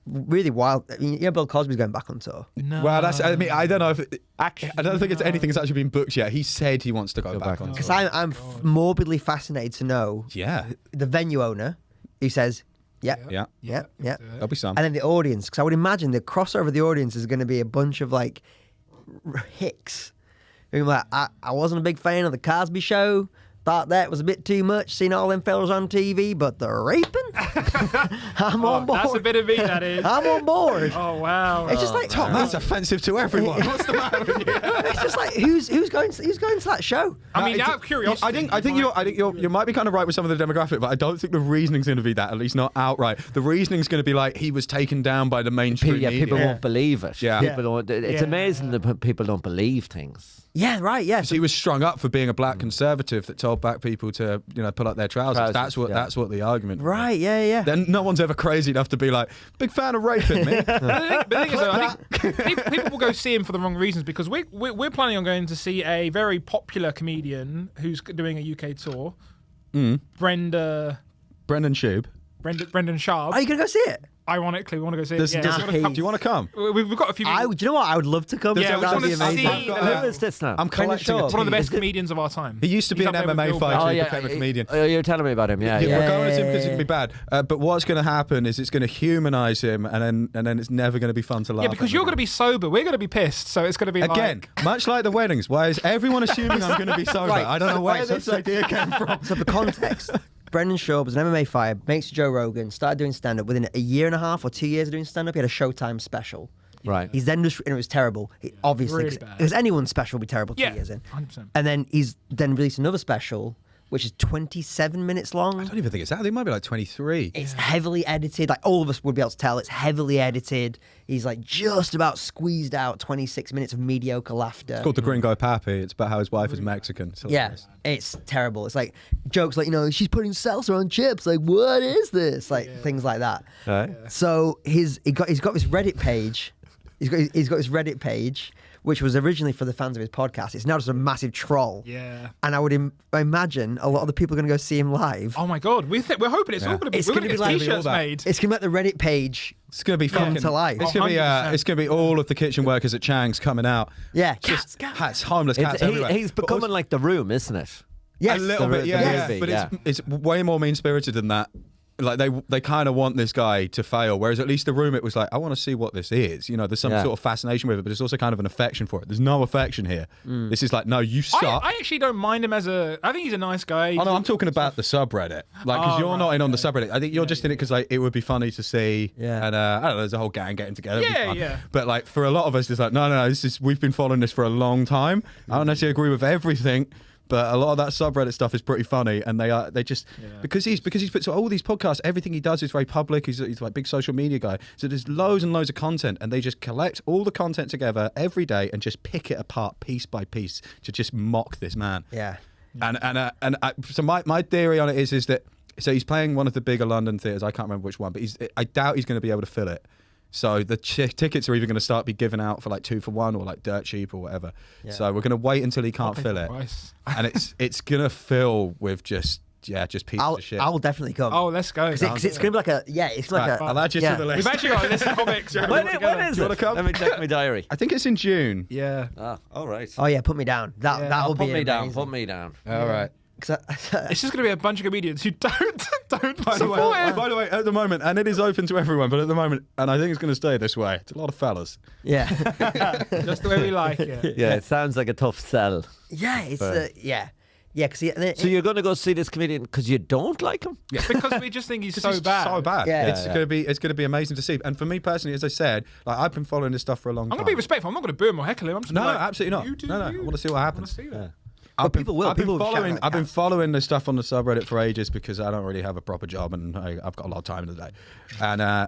really wild. I mean, Bill Cosby's going back on tour. No. Well, that's. I mean, I don't know if. I don't think it's anything that's actually been booked yet. He said he wants to go back on. Because I'm morbidly fascinated to know Yeah. the venue owner who says, yeah. There'll be some. And then the audience, because I would imagine the crossover of the audience is going to be a bunch of like hicks Being like, I wasn't a big fan of the Cosby Show. Thought that was a bit too much, seeing all them fellas on TV, but the raping? I'm on board. That's a bit of me, that is. I'm on board. Oh, wow. It's just like Tom, that's offensive to everyone. What's the matter with you? It's just like who's going to that show? I mean, out of curiosity. I think you might be kind of right with some of the demographic, but I don't think the reasoning's going to be that. At least not outright. The reasoning's going to be like he was taken down by the mainstream media. People won't believe it. Yeah. People don't, it's amazing that people don't believe things. Yeah, right. Yeah. So he was strung up for being a black conservative that told black people to, pull up their trousers. That's what the argument. Right. Yeah. Then no one's ever crazy enough to be like, big fan of raping me. But the thing is, though, I think people will go see him for the wrong reasons, because we're planning on going to see a very popular comedian who's doing a UK tour. Brendan Shube. Brendan Sharp. Are you going to go see it? Ironically, we want to go see it. Do you want to come? We've got a few. Do you know what? I would love to come. Yeah, we That'd want be to amazing. see. Who is this now? I'm collecting One of the best comedians of our time. He used to be He's an up there with MMA Bill fighter. Burr. He became a comedian. You're telling me about him, yeah. We're going to him because it can be bad. But what's going to happen is it's going to humanize him, and then it's never going to be fun to laugh. Yeah, because you're going to be sober, we're going to be pissed, so it's going to be again, much like the weddings. Why is everyone assuming I'm going to be sober? Right. I don't know where this idea came from. So for context, Brendan Schaub was an MMA fighter, mates Joe Rogan, started doing stand-up. Within a year and a half or 2 years of doing stand-up, he had a Showtime special. Right. He's then just, and it was terrible. Obviously, really bad. because anyone's special will be terrible 2 Yeah, years in. 100%. And then he's then released another special, which is 27 minutes long. I don't even think it's that. They might be like 23. It's heavily edited. Like all of us would be able to tell, it's heavily edited. He's like just about squeezed out 26 minutes of mediocre laughter. It's called The Gringo Pappy. It's about how his wife is Mexican. It's Yeah, hilarious. it's terrible. It's like jokes like, she's putting salsa on chips. Like, what is this? Like things like that. Right. So he's got this Reddit page. He's got this Reddit page, which was originally for the fans of his podcast. It's now just a massive troll. Yeah. And I would imagine a lot of the people are going to go see him live. Oh my God, we're hoping it's all going to be. It's We're gonna going to be get like t-shirts all that. made. It's going to be like the Reddit page. It's going to be Come fucking to life. It's going to be 100%. it's going to be all of the kitchen workers at Chang's coming out. Yeah, Just cats. hats, homeless cats everywhere. He's becoming like The Room, isn't it? Yes. A little The bit, yeah. movie, But yeah. it's way more mean-spirited than that. Like they kind of want this guy to fail, whereas at least The Room, it was like, I want to see what this is. There's some sort of fascination with it, but there's also kind of an affection for it. There's no affection here. This is like, no, you suck. I actually don't mind him I think he's a nice guy. Oh no, I'm talking about the subreddit. Like, because you're not in on the subreddit. I think you're just in it because like it would be funny to see. Yeah. And I don't know, there's a whole gang getting together. It'd be Yeah, fun. yeah. But like for a lot of us, it's like no. We've been following this for a long time. I don't necessarily agree with everything. But a lot of that subreddit stuff is pretty funny, and they just because he's put so all these podcasts, everything he does is very public. He's like a big social media guy, so there's loads and loads of content, and they just collect all the content together every day and just pick it apart piece by piece to just mock this man. Yeah. So my theory on it is that so he's playing one of the bigger London theatres. I can't remember which one, but I doubt he's going to be able to fill it. So the tickets are either going to start be given out for like 2 for 1 or like dirt cheap or whatever. Yeah. So we're going to wait until he can't fill it, and it's going to fill with just pieces of shit. I'll definitely come. Oh, let's go. It's going to be like I'll add you to the list. We've actually got a list of comics. When is it? Let me check my diary. I think it's in June. Yeah. All right. Oh yeah, put me down. That'll be Put me down. amazing. Put me down. All right. It's just going to be a bunch of comedians who don't By support him. the way, at the moment, and it is open to everyone, but at the moment, and I think it's going to stay this way. It's a lot of fellas. Yeah. Just the way we like it. Yeah, it sounds like a tough sell. Yeah, it's yeah. Yeah, because So you're going to go see this comedian because you don't like him? Yeah. Because we just think he's so It's bad. so bad. Yeah. It's going to be amazing to see. And for me personally, as I said, like I've been following this stuff for a long I'm time. going to be respectful. I'm not going to boo him or heckle him. I'm just No, gonna be like, absolutely not. You do No, I you. want to see what I happens. want to see that. But people will. I've been People will shout following. like I've been cats. following the stuff on the subreddit for ages because I don't really have a proper job and I've got a lot of time in the day, and I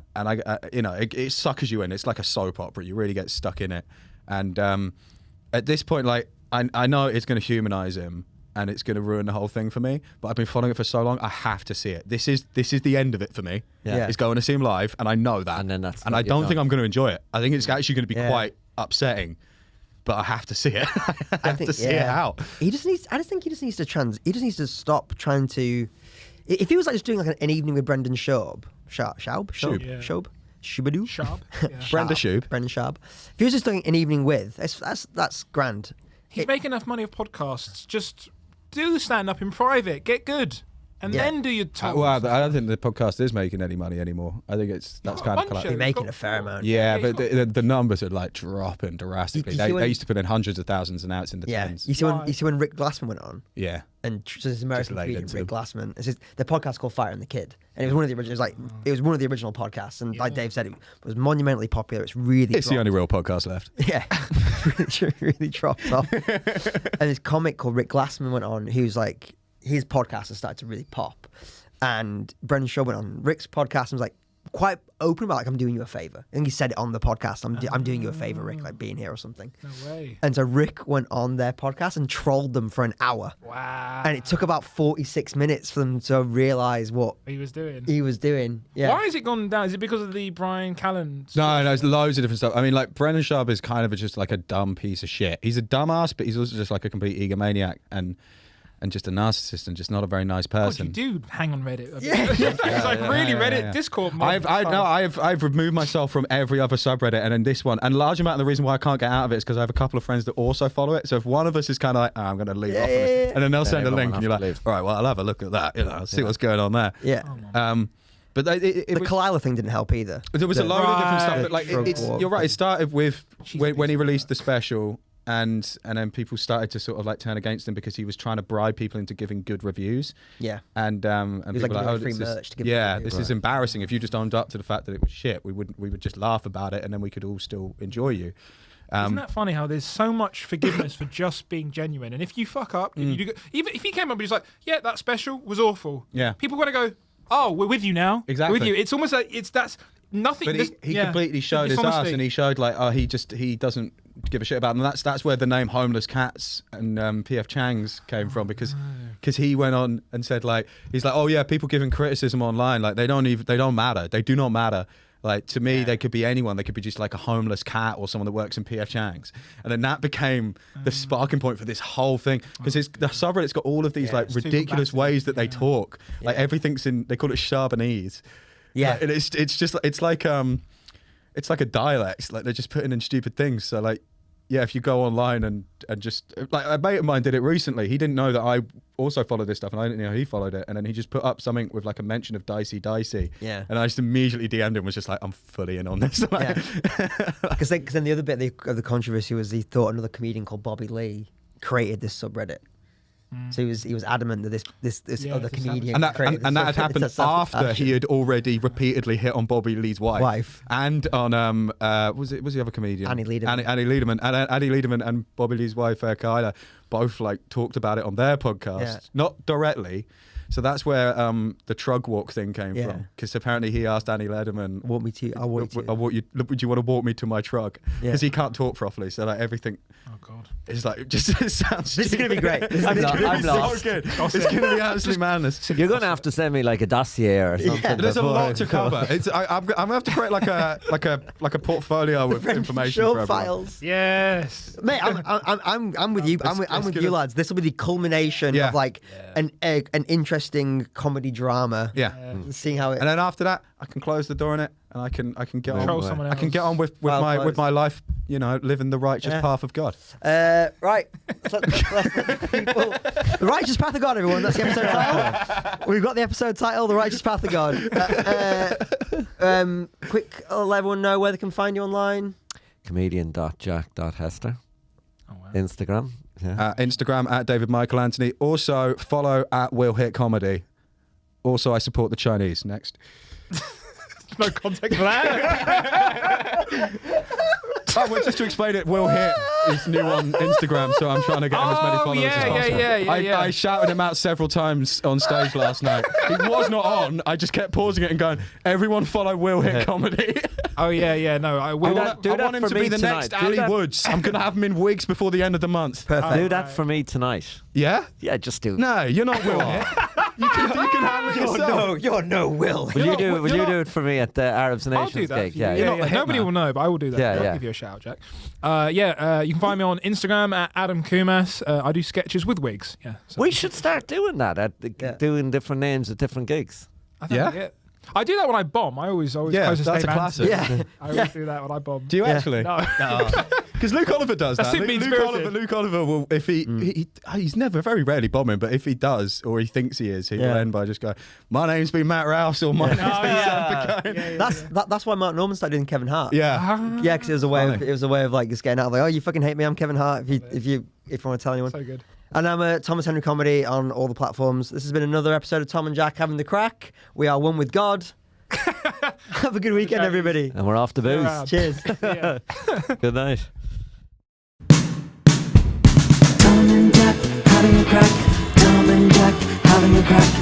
it suckers you in. It's like a soap opera. You really get stuck in it, and at this point, like I know it's going to humanize him and it's going to ruin the whole thing for me. But I've been following it for so long. I have to see it. This is the end of it for me. Yeah. Is going to see him live, and I know that. And then that's and what I you're don't done. think I'm going to enjoy it. I think it's actually going to be Yeah. quite upsetting. But I have to see it. I have to see it out. He just needs. I just think he just needs to He just needs to stop trying to. If he was like just doing like an evening with Brendan Schaub, Shubadoo, Sharp. Yeah. Brenda Shube. Brendan Schaub. If he was just doing an evening with, that's grand. He's making enough money of podcasts. Just do stand up in private. Get good. and then do your tours. Well, I don't think the podcast is making any money anymore. I think that's kind of They're making a fair amount. Yeah, but the numbers are like dropping drastically. They used to put in hundreds of thousands, and now it's in the tens. You see when Rick Glassman went on? Yeah. And so this American comedian, Rick them. Glassman. The podcast called Fire and the Kid, and it was one of the original. It was one of the original podcasts, and like Dave said, it was monumentally popular. It's the only real podcast left. Yeah, really dropped off. And this comic called Rick Glassman went on, who's like his podcast has started to really pop, and Brendan Shaw went on Rick's podcast and was like quite open about like, I'm doing you a favor. I think he said it on the podcast. I'm doing you a favor, Rick, like being here or something. No way. And so Rick went on their podcast and trolled them for an hour. Wow. And it took about 46 minutes for them to realize what he was doing. Yeah. Why has it gone down? Is it because of the Brian Callen? No, there's loads of different stuff. I mean, like Brendan Schaub is kind of just like a dumb piece of shit. He's a dumbass, but he's also just like a complete egomaniac and just a narcissist and just not a very nice person. God, you do hang on Reddit. It's like really Reddit Discord. I've removed myself from every other subreddit and then this one. And large amount of the reason why I can't get out of it is because I have a couple of friends that also follow it. So if one of us is kind of like, I'm going to leave off on this, and then they'll send a link and you're like, all right, well, I'll have a look at that. I'll see what's going on there. Yeah. But the Kalila thing didn't help either. There was a load of different stuff. But like, you're right. It started with when he released the special. And then people started to sort of like turn against him because he was trying to bribe people into giving good reviews. Yeah. And he was people like, oh, free merch to give this is embarrassing. If you just owned up to the fact that it was shit, we would just laugh about it and then we could all still enjoy you. Isn't that funny how there's so much forgiveness for just being genuine? And if you fuck up, even if he came up and he's like, yeah, that special was awful. Yeah. People want to go, oh, we're with you now. Exactly. We're with you. It's almost like that's nothing. But he completely showed his ass and he showed like, oh, he doesn't give a shit about them. And that's where the name Homeless Cats and PF Chang's came from because he went on and said like, he's like, oh yeah, people giving criticism online, like they don't matter. They do not matter. Like to me, they could be anyone. They could be just like a homeless cat or someone that works in PF Chang's. And then that became the sparking point for this whole thing because the subreddit's got all of these like ridiculous ways that they talk. Like everything's they call it Charbonnese. Yeah. Like, and it's like a dialect. Like they're just putting in stupid things. So like, yeah, if you go online and just like a mate of mine did it recently. He didn't know that I also followed this stuff, and I didn't know he followed it. And then he just put up something with like a mention of Dicey. Yeah. And I just immediately DM'd him. Was just like, I'm fully in on this. Because then the other bit of the controversy was he thought another comedian called Bobby Lee created this subreddit. So he was adamant that this other comedian and that had happened after he had already repeatedly hit on Bobby Lee's wife. And on was the other comedian Annie Lederman. Annie Lederman and Bobby Lee's wife Kyla both like talked about it on their podcast, not directly. So that's where the Trug Walk thing came from, because apparently he asked Annie Lederman, would you want to walk me to my truck? Because he can't talk properly, so like everything. Oh God! It's like it sounds. This is gonna be great. I'm lost. So good. It's gonna be absolute madness. You're gonna have to send me like a dossier or something. Yeah. There's a lot to cover. I'm gonna have to create like a portfolio with information for everyone. files. Yes, Mate, I'm with you. I'm with you, lads. This will be the culmination of like an interesting comedy drama. Yeah. Seeing how it. And then after that, I can close the door on it, and I can get Control on. someone I can get on with my life. You know, living the righteous path of God. Right. The Righteous Path of God, everyone. That's the episode title. We've got the episode title, The Righteous Path of God. Quick, let everyone know where they can find you online. Comedian.jack.hester. Oh, wow. Instagram. Yeah. Instagram at David Michael Anthony. Also follow at Will Hit Comedy. Also, I support the Chinese. Next. No context for that. Oh, well, just to explain it, Will Hit is new on Instagram, so I'm trying to get him as many followers as possible. Yeah. I shouted him out several times on stage last night. He was not on. I just kept pausing it and going, everyone follow Will Hit Comedy. Oh, yeah. No, I will. I want him to be the next Ali Woods. I'm going to have him in wigs before the end of the month. Perfect. Do that for me tonight. Yeah? Yeah, just do. No, you're not Will Hit. You can handle it yourself. You're no Will. Will you do it for me at the Arabs and I'll do Nations that. gig? Yeah. Nobody will know, but I will do that. I'll give you a shout, Jack. You can find me on Instagram at Adam Kumas. I do sketches with wigs. Yeah. So. We should start doing that, doing different names at different gigs. I think I do that when I bomb. I always yeah, close that's a classic. Yeah. I always do that when I bomb. Do you actually? No. Because Luke Oliver does That's that. him being spirited. Luke Oliver will, if he's never very rarely bombing, but if he does or he thinks he is, he will end by just go, "My name's been Matt Rouse," or "My name's been Sam Picone." That's why Mark Norman started doing Kevin Hart. Yeah, Yeah, because it was a way of like just getting out of like, oh, you fucking hate me, I'm Kevin Hart. If you want to tell anyone. So good. And I'm Thomas Henry Comedy on all the platforms. This has been another episode of Tom and Jack having the crack. We are one with God. Have a good weekend, everybody. And we're off the booze. Cheers. Yeah. Good night. Tom and Jack having a crack. Tom and Jack having a crack.